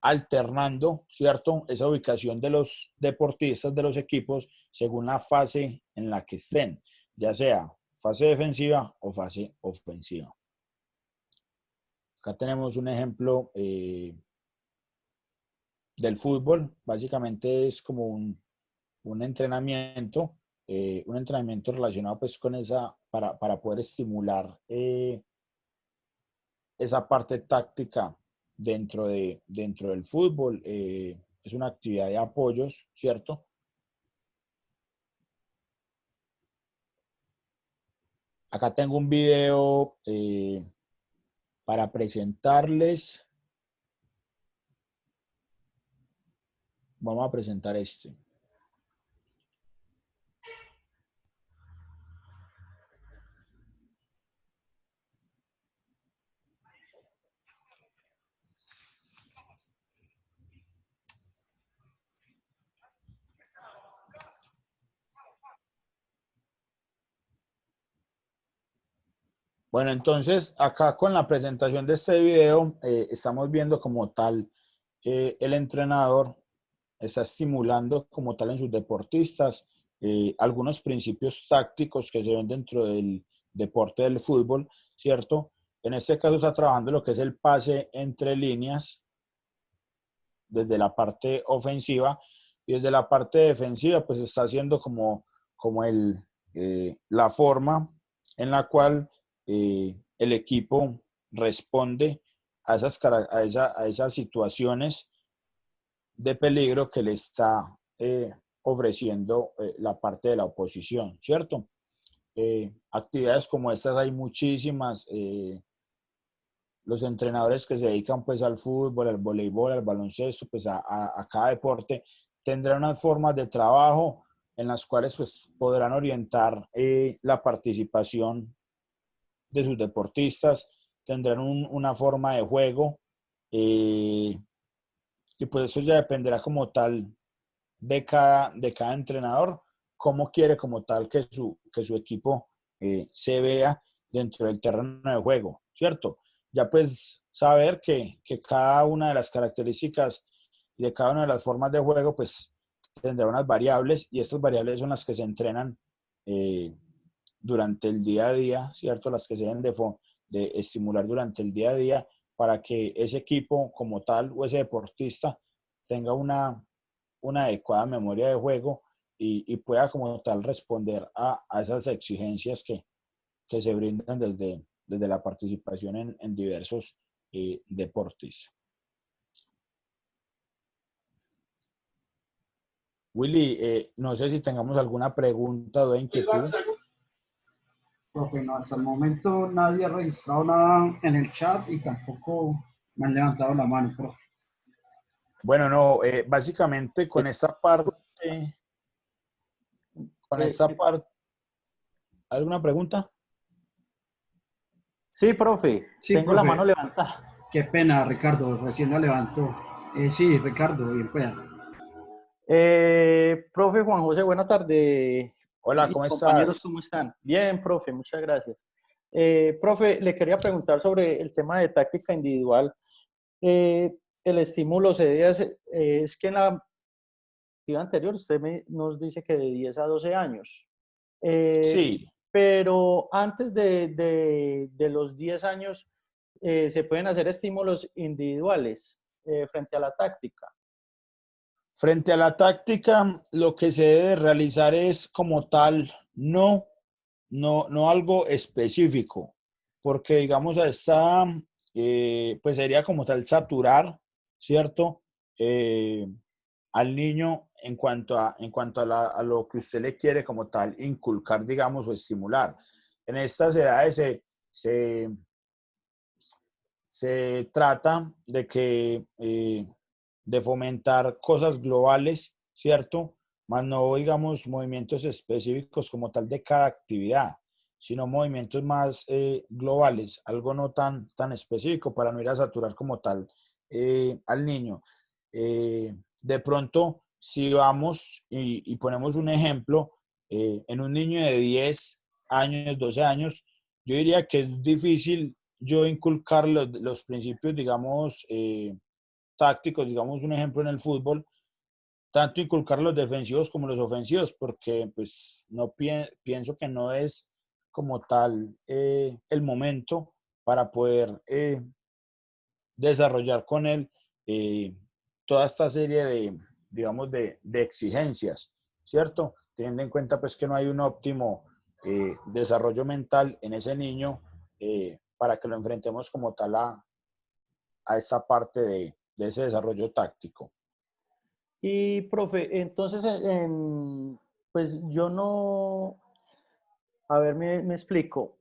alternando, ¿cierto? Esa ubicación de los deportistas, de los equipos, según la fase en la que estén, ya sea fase defensiva o fase ofensiva. Acá tenemos un ejemplo del fútbol. Básicamente es como un entrenamiento relacionado pues con esa, para poder estimular esa parte táctica dentro del fútbol. Es una actividad de apoyos, ¿cierto? Acá tengo un video para presentarles. Vamos a presentar este. Bueno, entonces acá con la presentación de este video estamos viendo como tal el entrenador está estimulando como tal en sus deportistas algunos principios tácticos que se ven dentro del deporte del fútbol, ¿cierto? En este caso está trabajando lo que es el pase entre líneas desde la parte ofensiva y desde la parte defensiva pues está haciendo como la forma en la cual el equipo responde a esas situaciones de peligro que le está ofreciendo la parte de la oposición, ¿cierto? Actividades como estas hay muchísimas. Los entrenadores que se dedican pues al fútbol, al voleibol, al baloncesto, pues a cada deporte, tendrán unas formas de trabajo en las cuales pues podrán orientar la participación de sus deportistas, tendrán una forma de juego y pues eso ya dependerá como tal de cada entrenador, cómo quiere como tal que su equipo se vea dentro del terreno de juego, ¿cierto? Ya pues saber que cada una de las características y de cada una de las formas de juego pues tendrá unas variables y estas variables son las que se entrenan durante el día a día, ¿cierto? Las que se deben de estimular durante el día a día para que ese equipo como tal o ese deportista tenga una adecuada memoria de juego y pueda como tal responder a esas exigencias que se brindan desde la participación en diversos deportes. Willy, no sé si tengamos alguna pregunta o inquietud. Profe, no, hasta el momento nadie ha registrado nada en el chat y tampoco me han levantado la mano, profe. Bueno, no, básicamente con esta parte, ¿alguna pregunta? Sí, profe, Sí, tengo la profe. mano levantada. Qué pena, Ricardo, recién la levantó. Sí, Ricardo, bien pueda. Profe Juan José, buena tarde. Hola, Y ¿cómo compañeros, estás? ¿cómo están? Bien, profe, muchas gracias. Profe, le quería preguntar sobre el tema de táctica individual. El estímulo se debe hacer, es que en la actividad anterior usted nos dice que de 10 a 12 años. Sí. Pero antes de los 10 años se pueden hacer estímulos individuales frente a la táctica. Frente a la táctica, lo que se debe realizar es como tal, no algo específico, porque digamos a esta, pues sería como tal saturar, ¿cierto? Al niño en cuanto a lo que usted le quiere como tal inculcar, digamos, o estimular. En estas edades se trata de que de fomentar cosas globales, ¿cierto? Más no, digamos, movimientos específicos como tal de cada actividad, sino movimientos más globales, algo no tan específico para no ir a saturar como tal al niño. De pronto, si vamos y ponemos un ejemplo, en un niño de 10 años, 12 años, yo diría que es difícil yo inculcar los principios, digamos, tácticos, digamos un ejemplo en el fútbol, tanto inculcar los defensivos como los ofensivos, porque pues no pienso que no es como tal el momento para poder desarrollar con él toda esta serie de, digamos, de exigencias, ¿cierto? Teniendo en cuenta pues que no hay un óptimo desarrollo mental en ese niño para que lo enfrentemos como tal a esta parte de ese desarrollo táctico. Y, profe, entonces, pues yo no, a ver, me explico.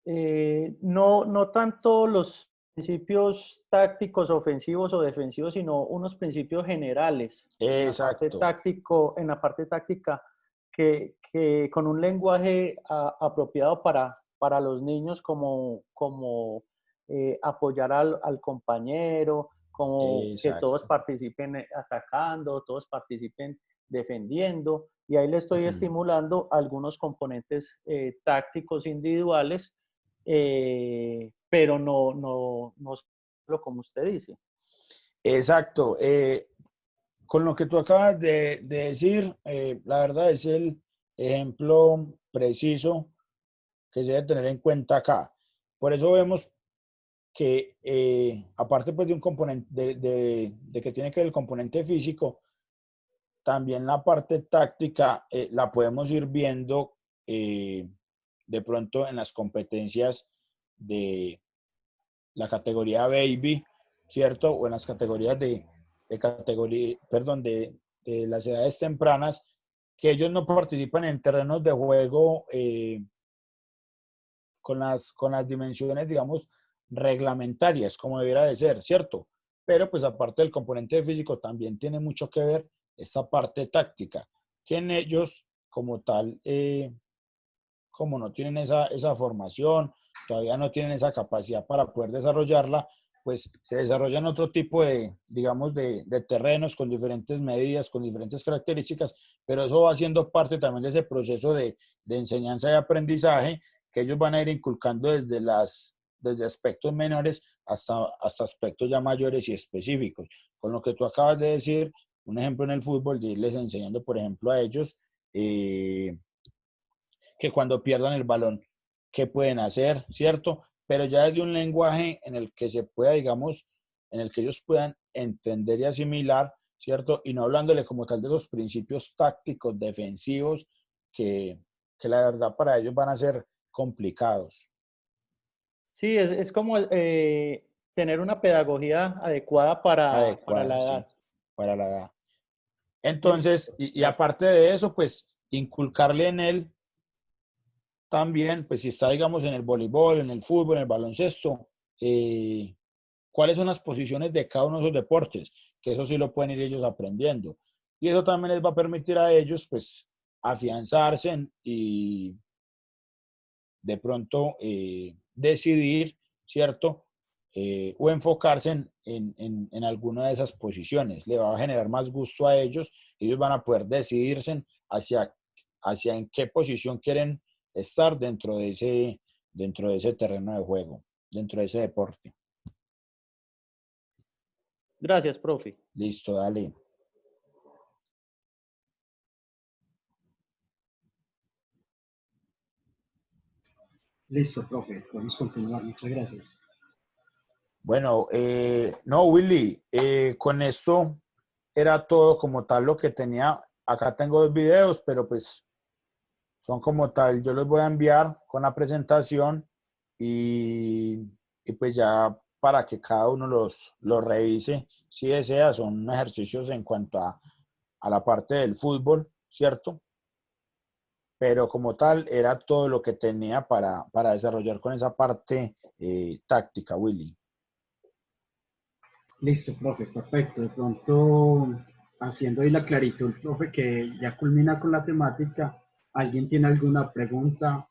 No tanto los principios tácticos ofensivos o defensivos, sino unos principios generales Exacto. en la parte táctica que con un lenguaje apropiado para los niños como apoyar al compañero, como que todos Exacto. participen atacando, todos participen defendiendo, y ahí le estoy estimulando algunos componentes tácticos individuales, pero no solo como usted dice. Exacto. Con lo que tú acabas de decir, la verdad es el ejemplo preciso que se debe tener en cuenta acá. Por eso vemos que aparte pues de un componente, de que tiene que ver el componente físico, también la parte táctica la podemos ir viendo de pronto en las competencias de la categoría baby, ¿cierto? O en las categorías de las edades tempranas, que ellos no participan en terrenos de juego con las dimensiones, digamos, reglamentarias, como debiera de ser, ¿cierto? Pero pues aparte del componente físico, también tiene mucho que ver esta parte táctica, que en ellos, como tal, como no tienen esa formación, todavía no tienen esa capacidad para poder desarrollarla, pues se desarrollan otro tipo de, digamos, de terrenos con diferentes medidas, con diferentes características, pero eso va siendo parte también de ese proceso de enseñanza y aprendizaje que ellos van a ir inculcando desde aspectos menores hasta aspectos ya mayores y específicos. Con lo que tú acabas de decir, un ejemplo en el fútbol, de irles enseñando, por ejemplo, a ellos que cuando pierdan el balón, ¿qué pueden hacer? ¿Cierto? Pero ya desde un lenguaje en el que se pueda, digamos, en el que ellos puedan entender y asimilar, ¿cierto? Y no hablándole como tal de los principios tácticos, defensivos, que la verdad para ellos van a ser complicados. Sí, es como tener una pedagogía adecuada para la Sí, edad. para la edad. Entonces, y aparte de eso, pues inculcarle en él también, pues si está, digamos, en el voleibol, en el fútbol, en el baloncesto, cuáles son las posiciones de cada uno de esos deportes, que eso sí lo pueden ir ellos aprendiendo. Y eso también les va a permitir a ellos, pues, afianzarse y de pronto decidir, ¿cierto? O enfocarse en alguna de esas posiciones. Le va a generar más gusto a ellos. Ellos van a poder decidirse hacia en qué posición quieren estar dentro de ese terreno de juego, dentro de ese deporte. Gracias, profe. Listo, dale. Listo, profe, podemos continuar. Muchas gracias. Bueno, no, Willy, con esto era todo como tal lo que tenía. Acá tengo 2 videos, pero pues son como tal, yo los voy a enviar con la presentación y pues ya para que cada uno los revise si desea. Son ejercicios en cuanto a la parte del fútbol, ¿cierto? Pero como tal era todo lo que tenía para desarrollar con esa parte táctica, Willy. Listo, profe, perfecto. De pronto, haciendo ahí la claritud, profe, que ya culmina con la temática, ¿alguien tiene alguna pregunta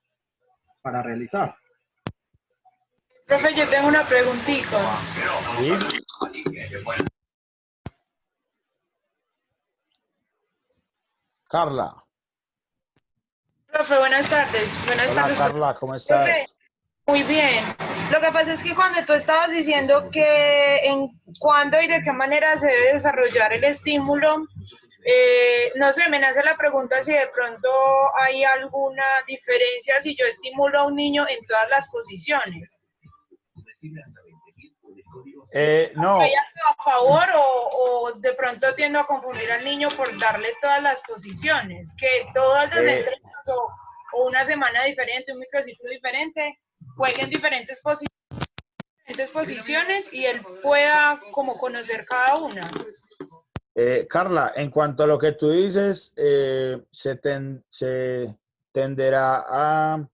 para realizar? Profe, yo tengo una preguntita. ¿Sí? Carla. Profe, buenas tardes. Buenas Hola, tardes. Carla, ¿cómo estás? Profe, muy bien. Lo que pasa es que cuando tú estabas diciendo que en cuándo y de qué manera se debe desarrollar el estímulo, no sé, me nace la pregunta si de pronto hay alguna diferencia si yo estimulo a un niño en todas las posiciones. No. ¿Hay algo a favor o de pronto tiendo a confundir al niño por darle todas las posiciones? Que todos los entrenos o una semana diferente, un microciclo diferente, jueguen diferentes posiciones y él pueda como conocer cada una. Carla, en cuanto a lo que tú dices, se tenderá a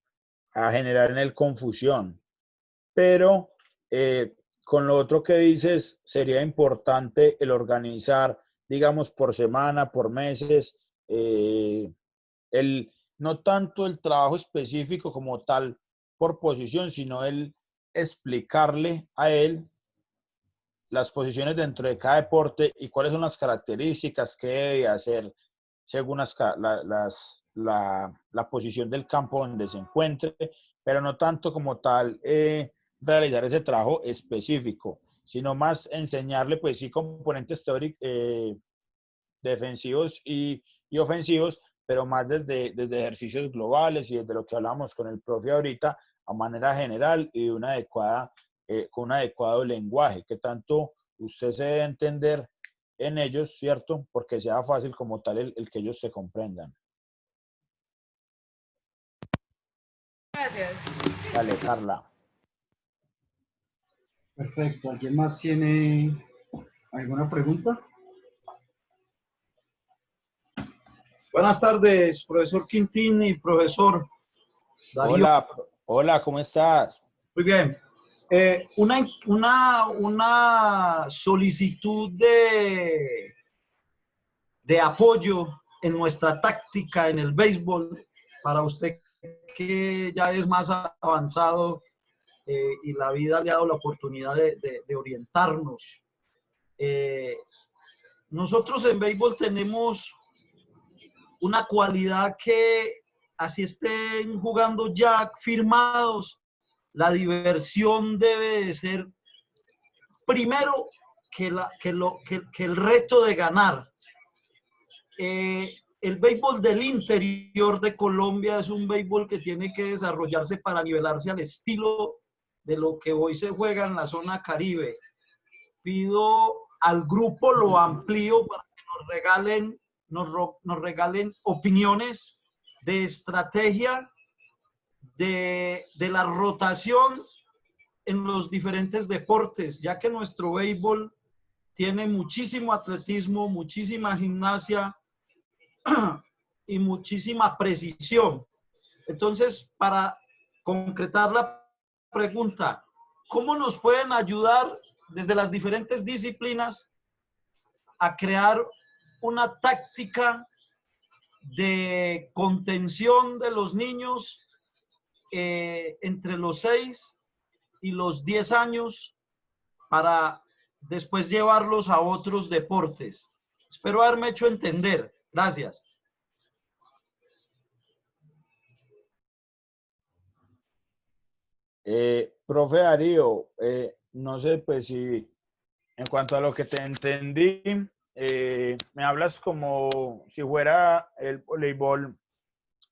generar en él confusión, pero con lo otro que dices, sería importante el organizar, digamos, por semana, por meses, no tanto el trabajo específico como tal por posición, sino el explicarle a él las posiciones dentro de cada deporte y cuáles son las características que debe hacer según la posición del campo donde se encuentre, pero no tanto como tal realizar ese trabajo específico, sino más enseñarle, pues sí, componentes defensivos y ofensivos, pero más desde ejercicios globales y desde lo que hablamos con el profe ahorita, a manera general y de una adecuada, con un adecuado lenguaje, que tanto usted se debe entender en ellos, ¿cierto? Porque sea fácil como tal el que ellos te comprendan. Gracias. Dale, Carla. Perfecto. ¿Alguien más tiene alguna pregunta? Buenas tardes, profesor Quintín y profesor Darío. Hola, hola, ¿cómo estás? Muy bien. Una solicitud de apoyo en nuestra táctica en el béisbol para usted que ya es más avanzado y la vida le ha dado la oportunidad de orientarnos. Nosotros en béisbol tenemos una cualidad que así estén jugando ya firmados, la diversión debe de ser primero que el reto de ganar. El béisbol del interior de Colombia es un béisbol que tiene que desarrollarse para nivelarse al estilo de lo que hoy se juega en la zona Caribe. Pido al grupo, lo amplío para que nos regalen opiniones de estrategia de la rotación en los diferentes deportes, ya que nuestro béisbol tiene muchísimo atletismo, muchísima gimnasia y muchísima precisión. Entonces, para concretar la pregunta, ¿cómo nos pueden ayudar desde las diferentes disciplinas a crear una táctica de contención de los niños entre los 6 y los 10 años para después llevarlos a otros deportes? Espero haberme hecho entender. Gracias. Profe Darío, no sé, pues si en cuanto a lo que te entendí, me hablas como si fuera el voleibol,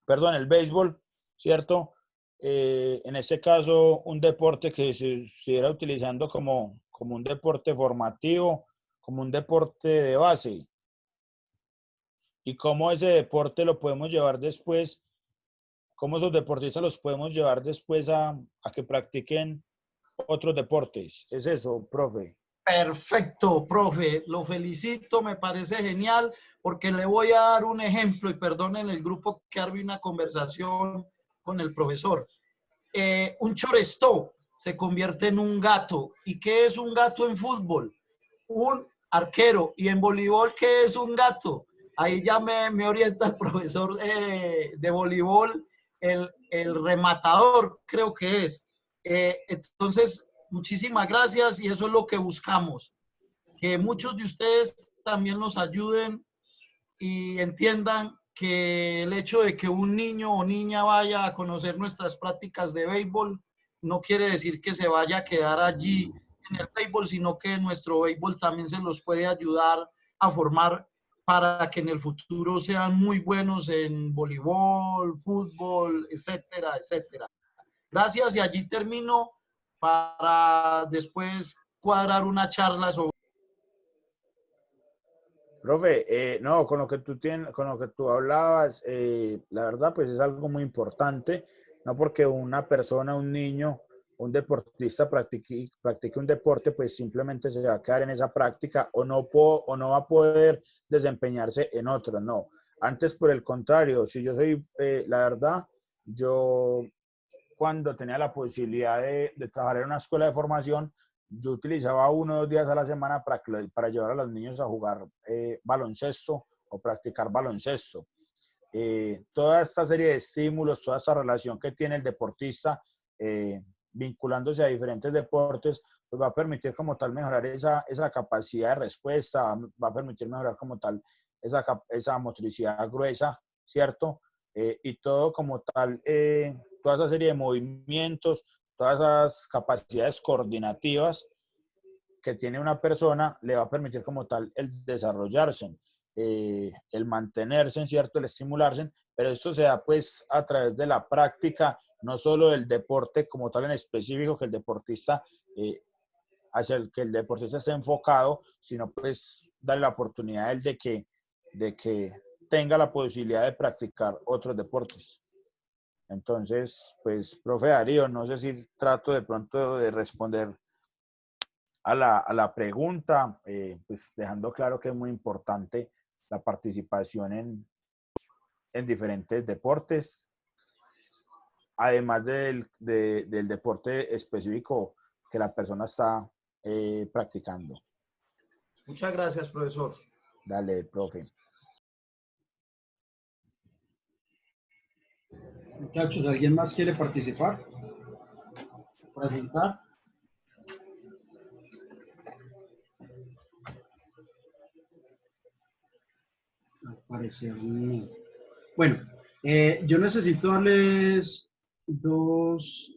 perdón, el béisbol, ¿cierto? En este caso, un deporte que se estuviera utilizando como un deporte formativo, como un deporte de base. Y cómo ese deporte lo podemos llevar después, cómo esos deportistas los podemos llevar después a que practiquen otros deportes. ¿Es eso, profe? Perfecto, profe. Lo felicito, me parece genial, porque le voy a dar un ejemplo y perdonen el grupo que haré una conversación con el profesor. Un shortstop se convierte en un gato. ¿Y qué es un gato en fútbol? Un arquero. ¿Y en voleibol qué es un gato? Ahí ya me orienta el profesor de voleibol, el rematador, creo que es. Entonces, muchísimas gracias y eso es lo que buscamos. Que muchos de ustedes también nos ayuden y entiendan que el hecho de que un niño o niña vaya a conocer nuestras prácticas de béisbol no quiere decir que se vaya a quedar allí en el béisbol, sino que nuestro béisbol también se los puede ayudar a formar para que en el futuro sean muy buenos en voleibol, fútbol, etcétera, etcétera. Gracias y allí termino para después cuadrar una charla sobre... Profe, no, con lo que tú hablabas, la verdad, pues es algo muy importante, no porque una persona, un niño, un deportista practique un deporte, pues simplemente se va a quedar en esa práctica o no va a poder desempeñarse en otro, no. Antes, por el contrario, si yo soy, la verdad, yo cuando tenía la posibilidad de trabajar en una escuela de formación, yo utilizaba 1 o 2 días a la semana para llevar a los niños a jugar baloncesto o practicar baloncesto. Toda esta serie de estímulos, toda esta relación que tiene el deportista vinculándose a diferentes deportes, pues va a permitir como tal mejorar esa capacidad de respuesta, va a permitir mejorar como tal esa motricidad gruesa, ¿cierto? Y todo como tal, toda esa serie de movimientos, todas esas capacidades coordinativas que tiene una persona le va a permitir como tal el desarrollarse, el mantenerse, ¿cierto? El estimularse, pero esto se da pues a través de la práctica, no solo del deporte como tal en específico, que el deportista hacia el que el deportista esté enfocado, sino pues darle la oportunidad a él de que tenga la posibilidad de practicar otros deportes. Entonces, pues, profe Darío, no sé si trato de pronto de responder a la pregunta, pues dejando claro que es muy importante la participación en diferentes deportes, además del deporte específico que la persona está practicando. Muchas gracias, profesor. Dale, profe. Muchachos, ¿alguien más quiere participar? ¿Preguntar? Al parecer no. Bueno, yo necesito darles dos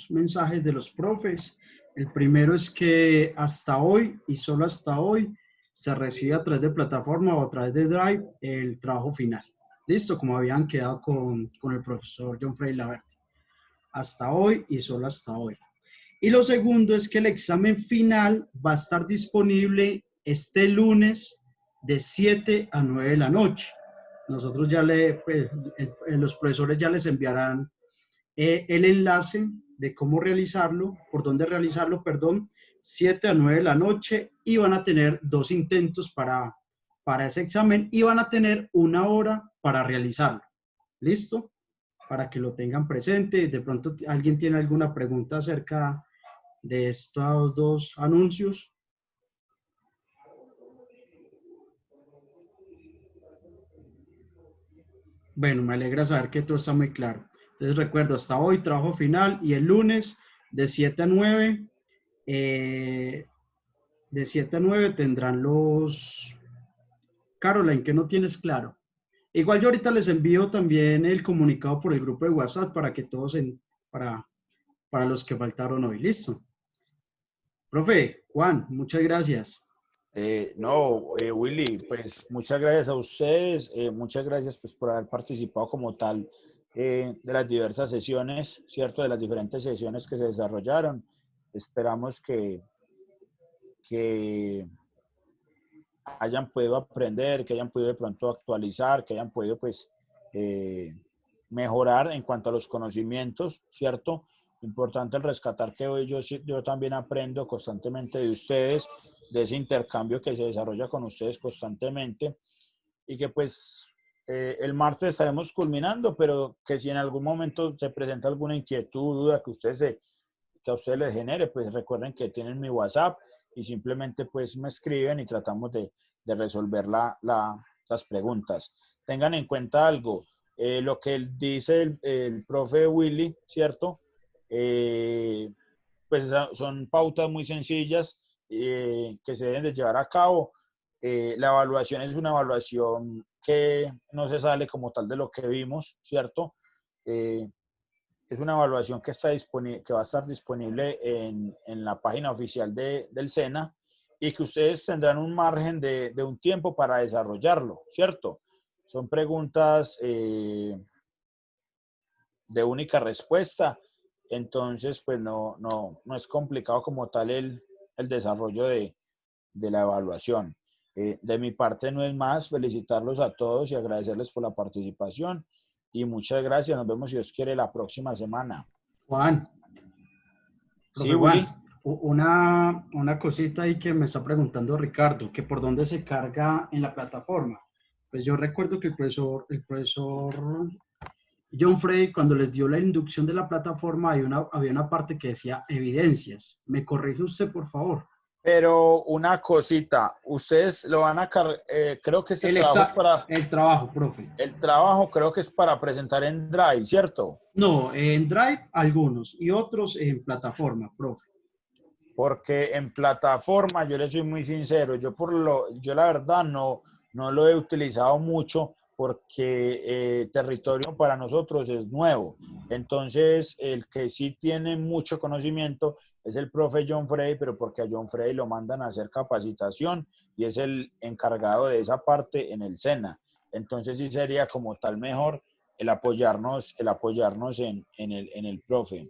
mensajes de los profes. El primero es que hasta hoy y solo hasta hoy se recibe a través de plataforma o a través de Drive el trabajo final. Listo, como habían quedado con el profesor John Frey Laverde. Hasta hoy y solo hasta hoy. Y lo segundo es que el examen final va a estar disponible este lunes de 7 a 9 de la noche. Nosotros ya los profesores ya les enviarán el enlace de cómo realizarlo, por dónde realizarlo, perdón, 7 a 9 de la noche, y van a tener 2 intentos para ese examen y van a tener 1 hora para realizarlo. ¿Listo? Para que lo tengan presente. De pronto alguien tiene alguna pregunta acerca de estos 2 anuncios. Bueno, me alegra saber que todo está muy claro. Entonces recuerdo, hasta hoy trabajo final y el lunes de 7 a 9, de 7 a 9 tendrán los... Caroline, que no tienes claro. Igual yo ahorita les envío también el comunicado por el grupo de WhatsApp para que todos, para los que faltaron hoy. ¿Listo? Profe, Juan, muchas gracias. Willy, pues muchas gracias a ustedes, muchas gracias pues por haber participado como tal de las diversas sesiones, ¿cierto? De las diferentes sesiones que se desarrollaron. Esperamos que hayan podido aprender, que hayan podido de pronto actualizar, que hayan podido pues mejorar en cuanto a los conocimientos, ¿cierto? Importante el rescatar que hoy yo también aprendo constantemente de ustedes, de ese intercambio que se desarrolla con ustedes constantemente, y que pues el martes estaremos culminando, pero que si en algún momento se presenta alguna inquietud, duda que a ustedes les genere, pues recuerden que tienen mi WhatsApp y simplemente pues me escriben y tratamos de resolver las preguntas. Tengan en cuenta algo, lo que dice el profe Willy, ¿cierto? Pues son pautas muy sencillas que se deben de llevar a cabo. La evaluación es una evaluación que no se sale como tal de lo que vimos, ¿cierto? Es una evaluación que va a estar disponible en la página oficial del SENA, y que ustedes tendrán un margen de un tiempo para desarrollarlo, ¿cierto? Son preguntas de única respuesta, entonces pues no es complicado como tal el desarrollo de la evaluación. De mi parte no es más, felicitarlos a todos y agradecerles por la participación. Y muchas gracias. Nos vemos, si Dios quiere, la próxima semana. Juan. Sí, Willy. Una cosita ahí que me está preguntando Ricardo, que por dónde se carga en la plataforma. Pues yo recuerdo que el profesor John Frey, cuando les dio la inducción de la plataforma, había una parte que decía evidencias. ¿Me corrige usted, por favor? Pero una cosita, ustedes lo van a cargar, creo que este trabajo es para... El trabajo, profe. El trabajo creo que es para presentar en Drive, ¿cierto? No, en Drive algunos y otros en plataforma, profe. Porque en plataforma, yo le soy muy sincero, yo la verdad no lo he utilizado mucho, porque territorio para nosotros es nuevo. Entonces, el que sí tiene mucho conocimiento es el profe John Frey, pero porque a John Frey lo mandan a hacer capacitación y es el encargado de esa parte en el SENA. Entonces sí sería como tal mejor el apoyarnos en el profe.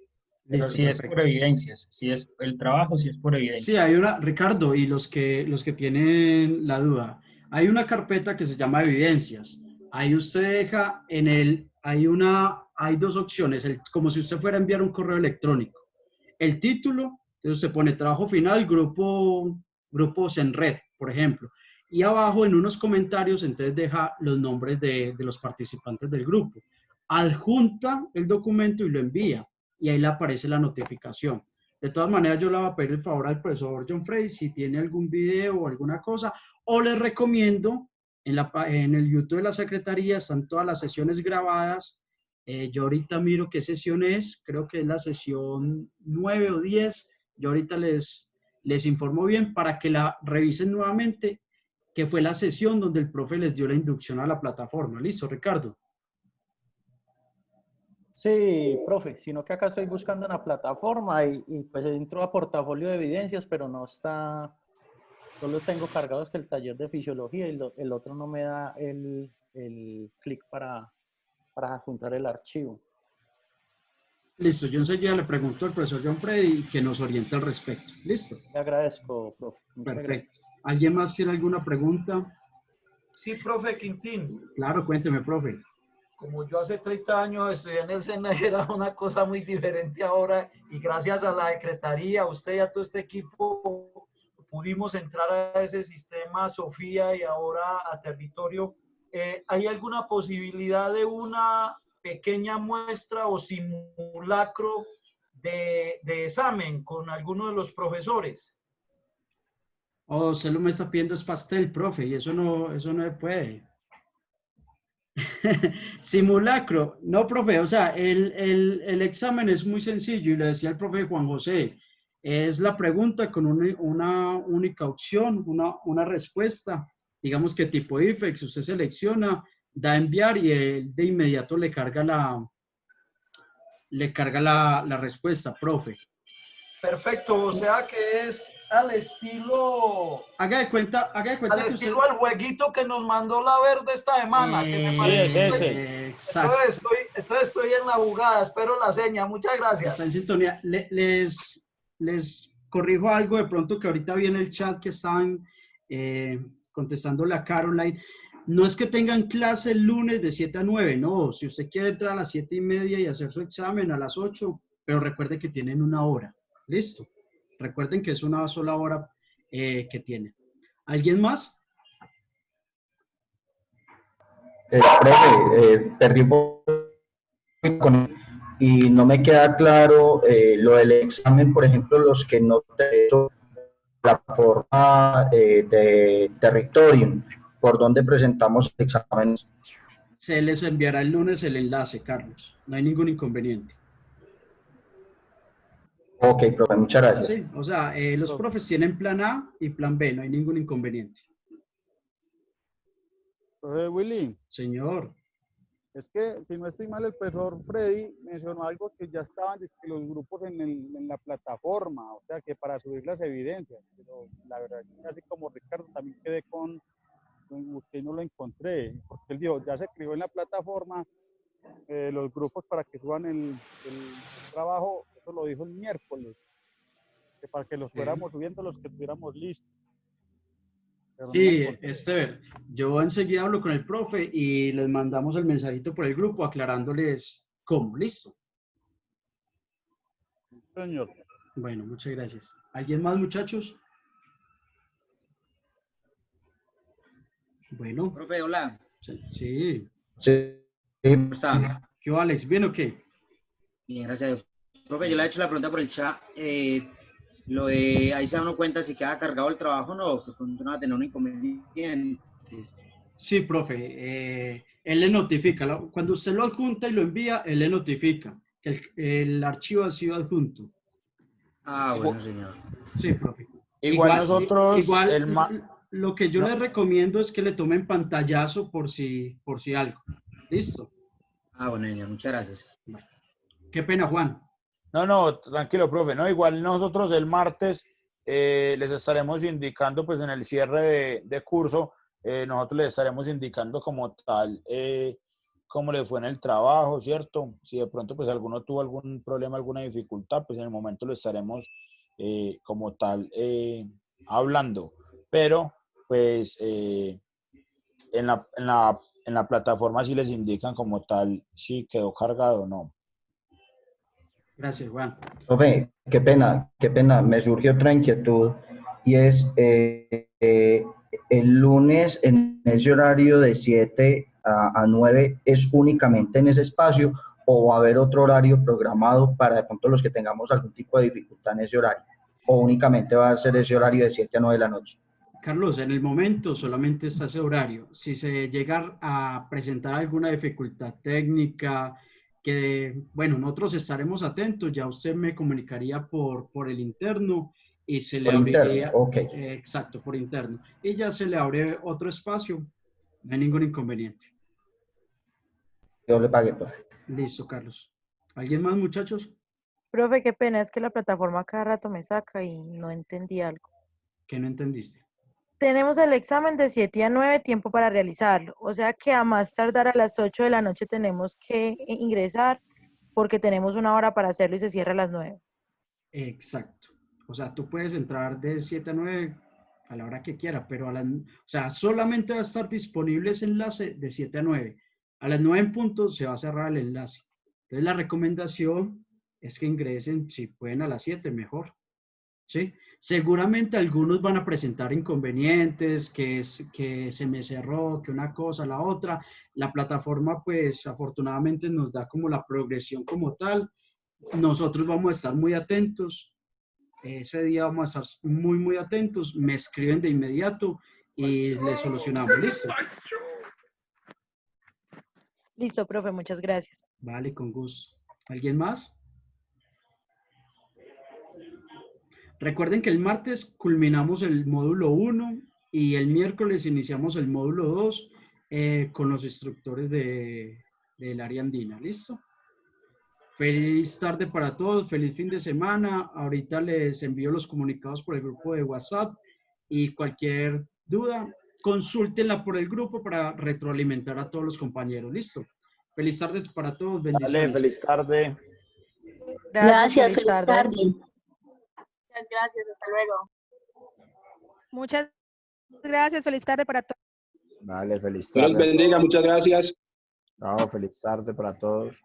Pero Listo, si es por perfecto. evidencias, si es el trabajo, si es por evidencias. Sí, hay una, Ricardo, y los que tienen la duda, hay una carpeta que se llama evidencias. Ahí usted deja hay dos opciones, como si usted fuera a enviar un correo electrónico. El título, entonces usted pone trabajo final, grupos en red, por ejemplo. Y abajo en unos comentarios, entonces deja los nombres de los participantes del grupo. Adjunta el documento y lo envía. Y ahí le aparece la notificación. De todas maneras, yo le voy a pedir el favor al profesor John Frey si tiene algún video o alguna cosa, o les recomiendo, en el YouTube de la Secretaría están todas las sesiones grabadas. Yo ahorita miro qué sesión es, creo que es la sesión 9 o 10. Yo ahorita les informo bien para que la revisen nuevamente, que fue la sesión donde el profe les dio la inducción a la plataforma. ¿Listo, Ricardo? Sí, profe, sino que acá estoy buscando una plataforma y pues entro a portafolio de evidencias, pero no está, solo tengo cargados que el taller de fisiología y el otro no me da el clic para juntar el archivo. Listo, yo enseguida le pregunto al profesor John Freddy que nos oriente al respecto. ¿Listo? Le agradezco, profe. Muchas Perfecto. gracias. ¿Alguien más tiene alguna pregunta? Sí, profe Quintín. Claro, cuénteme, profe. Como yo hace 30 años estudié en el SENA, era una cosa muy diferente ahora y gracias a la Secretaría, a usted y a todo este equipo, pudimos entrar a ese sistema Sofía y ahora a territorio. ¿Hay alguna posibilidad de una pequeña muestra o simulacro de examen con alguno de los profesores? Oh, usted lo me está pidiendo es pastel, profe, y eso no se puede. Simulacro. No, profe, o sea, el examen es muy sencillo y le decía el profe Juan José, es la pregunta con una única opción, una respuesta. Digamos que tipo IFEX, usted selecciona, da a enviar y él de inmediato le carga la respuesta, profe. Perfecto, o sea que es al estilo... Haga de cuenta al que estilo usted... al jueguito que nos mandó la verde esta semana. Que me Sí, parece es ese. Exacto. Entonces estoy en la jugada, espero la seña. Muchas gracias. Está en sintonía. Les corrijo algo de pronto que ahorita vi en el chat que estaban contestándole a Caroline. No es que tengan clase el lunes de 7 a 9, no. Si usted quiere entrar a las 7:30 y hacer su examen a las 8, pero recuerde que tienen una hora. ¿Listo? Recuerden que es una sola hora que tienen. ¿Alguien más? Profe, perdí un poco y no me queda claro lo del examen, por ejemplo, los que no te hecho la forma de Territorium, por donde presentamos exámenes. Se les enviará el lunes el enlace, Carlos. No hay ningún inconveniente. Ok, profe, muchas gracias. Sí, o sea, los profes tienen plan A y plan B, no hay ningún inconveniente. Profe Willy, Señor. es que si no estoy mal, el profesor Freddy mencionó algo que ya estaban los grupos en la plataforma, o sea, que para subir las evidencias, pero la verdad, así como Ricardo, también quedé con usted no lo encontré, porque él dijo, ya se escribió en la plataforma los grupos para que suban el trabajo, eso lo dijo el miércoles, que para que los fuéramos subiendo, los que tuviéramos listos. Pero Sí, no Esteban, yo enseguida hablo con el profe y les mandamos el mensajito por el grupo aclarándoles cómo. ¿Listo? Señor. Bueno, muchas gracias. ¿Alguien más, muchachos? Bueno. Profe, hola. Sí. Sí. ¿Cómo está? ¿Qué, Alex? ¿Bien o qué? Bien, gracias a Dios. Profe, yo le he hecho la pregunta por el chat. Lo de ahí se da uno cuenta si queda cargado el trabajo o no, que pronto no va a tener un inconveniente. Sí, profe. Él le notifica. Cuando usted lo adjunta y lo envía, él le notifica que el archivo ha sido adjunto. Ah, bueno, señor. Sí, profe. Igual nosotros... Lo que yo les recomiendo es que le tomen pantallazo por si algo. ¿Listo? Ah, bueno, señor. Muchas gracias. Qué pena, Juan. No, tranquilo, profe. No, igual nosotros el martes les estaremos indicando, pues en el cierre de curso, nosotros les estaremos indicando como tal cómo le fue en el trabajo, ¿cierto? Si de pronto pues alguno tuvo algún problema, alguna dificultad, pues en el momento lo estaremos como tal hablando. Pero pues en la plataforma sí les indican como tal si quedó cargado o no. Gracias, Juan. Profe, qué pena, me surgió otra inquietud y es el lunes en ese horario de 7 a 9 es únicamente en ese espacio o va a haber otro horario programado para de pronto los que tengamos algún tipo de dificultad en ese horario o únicamente va a ser ese horario de 7 a 9 de la noche. Carlos, en el momento solamente está ese horario. Si se llega a presentar alguna dificultad técnica, que, bueno, nosotros estaremos atentos, ya usted me comunicaría por el interno y se le Por interno, abriría, ok. exacto, por interno, y ya se le abre otro espacio, no hay ningún inconveniente. Yo le pague, profe. Listo, Carlos. ¿Alguien más, muchachos? Profe, qué pena, es que la plataforma cada rato me saca y no entendí algo. ¿Qué no entendiste? Tenemos el examen de 7 a 9, tiempo para realizarlo. O sea que a más tardar a las 8 de la noche tenemos que ingresar porque tenemos una hora para hacerlo y se cierra a las 9. Exacto. O sea, tú puedes entrar de 7 a 9 a la hora que quiera, pero o sea, solamente va a estar disponible ese enlace de 7 a 9. A las 9 en punto se va a cerrar el enlace. Entonces, la recomendación es que ingresen, si pueden, a las 7, mejor. ¿Sí? Seguramente algunos van a presentar inconvenientes, que se me cerró, que una cosa, la otra. La plataforma, pues, afortunadamente nos da como la progresión como tal. Nosotros vamos a estar muy atentos. Ese día vamos a estar muy, muy atentos. Me escriben de inmediato y les solucionamos. ¿Listo? Listo, profe, muchas gracias. Vale, con gusto. ¿Alguien más? Recuerden que el martes culminamos el módulo 1 y el miércoles iniciamos el módulo 2 con los instructores del área andina. ¿Listo? Feliz tarde para todos, feliz fin de semana. Ahorita les envío los comunicados por el grupo de WhatsApp y cualquier duda, consúltenla por el grupo para retroalimentar a todos los compañeros. ¿Listo? Feliz tarde para todos. Bendiciones. Dale, feliz tarde. Gracias, feliz tarde. Muchas gracias, hasta luego. Muchas gracias, feliz tarde para todos. Dale, feliz tarde. Dios bendiga, muchas gracias. Chao, feliz tarde para todos.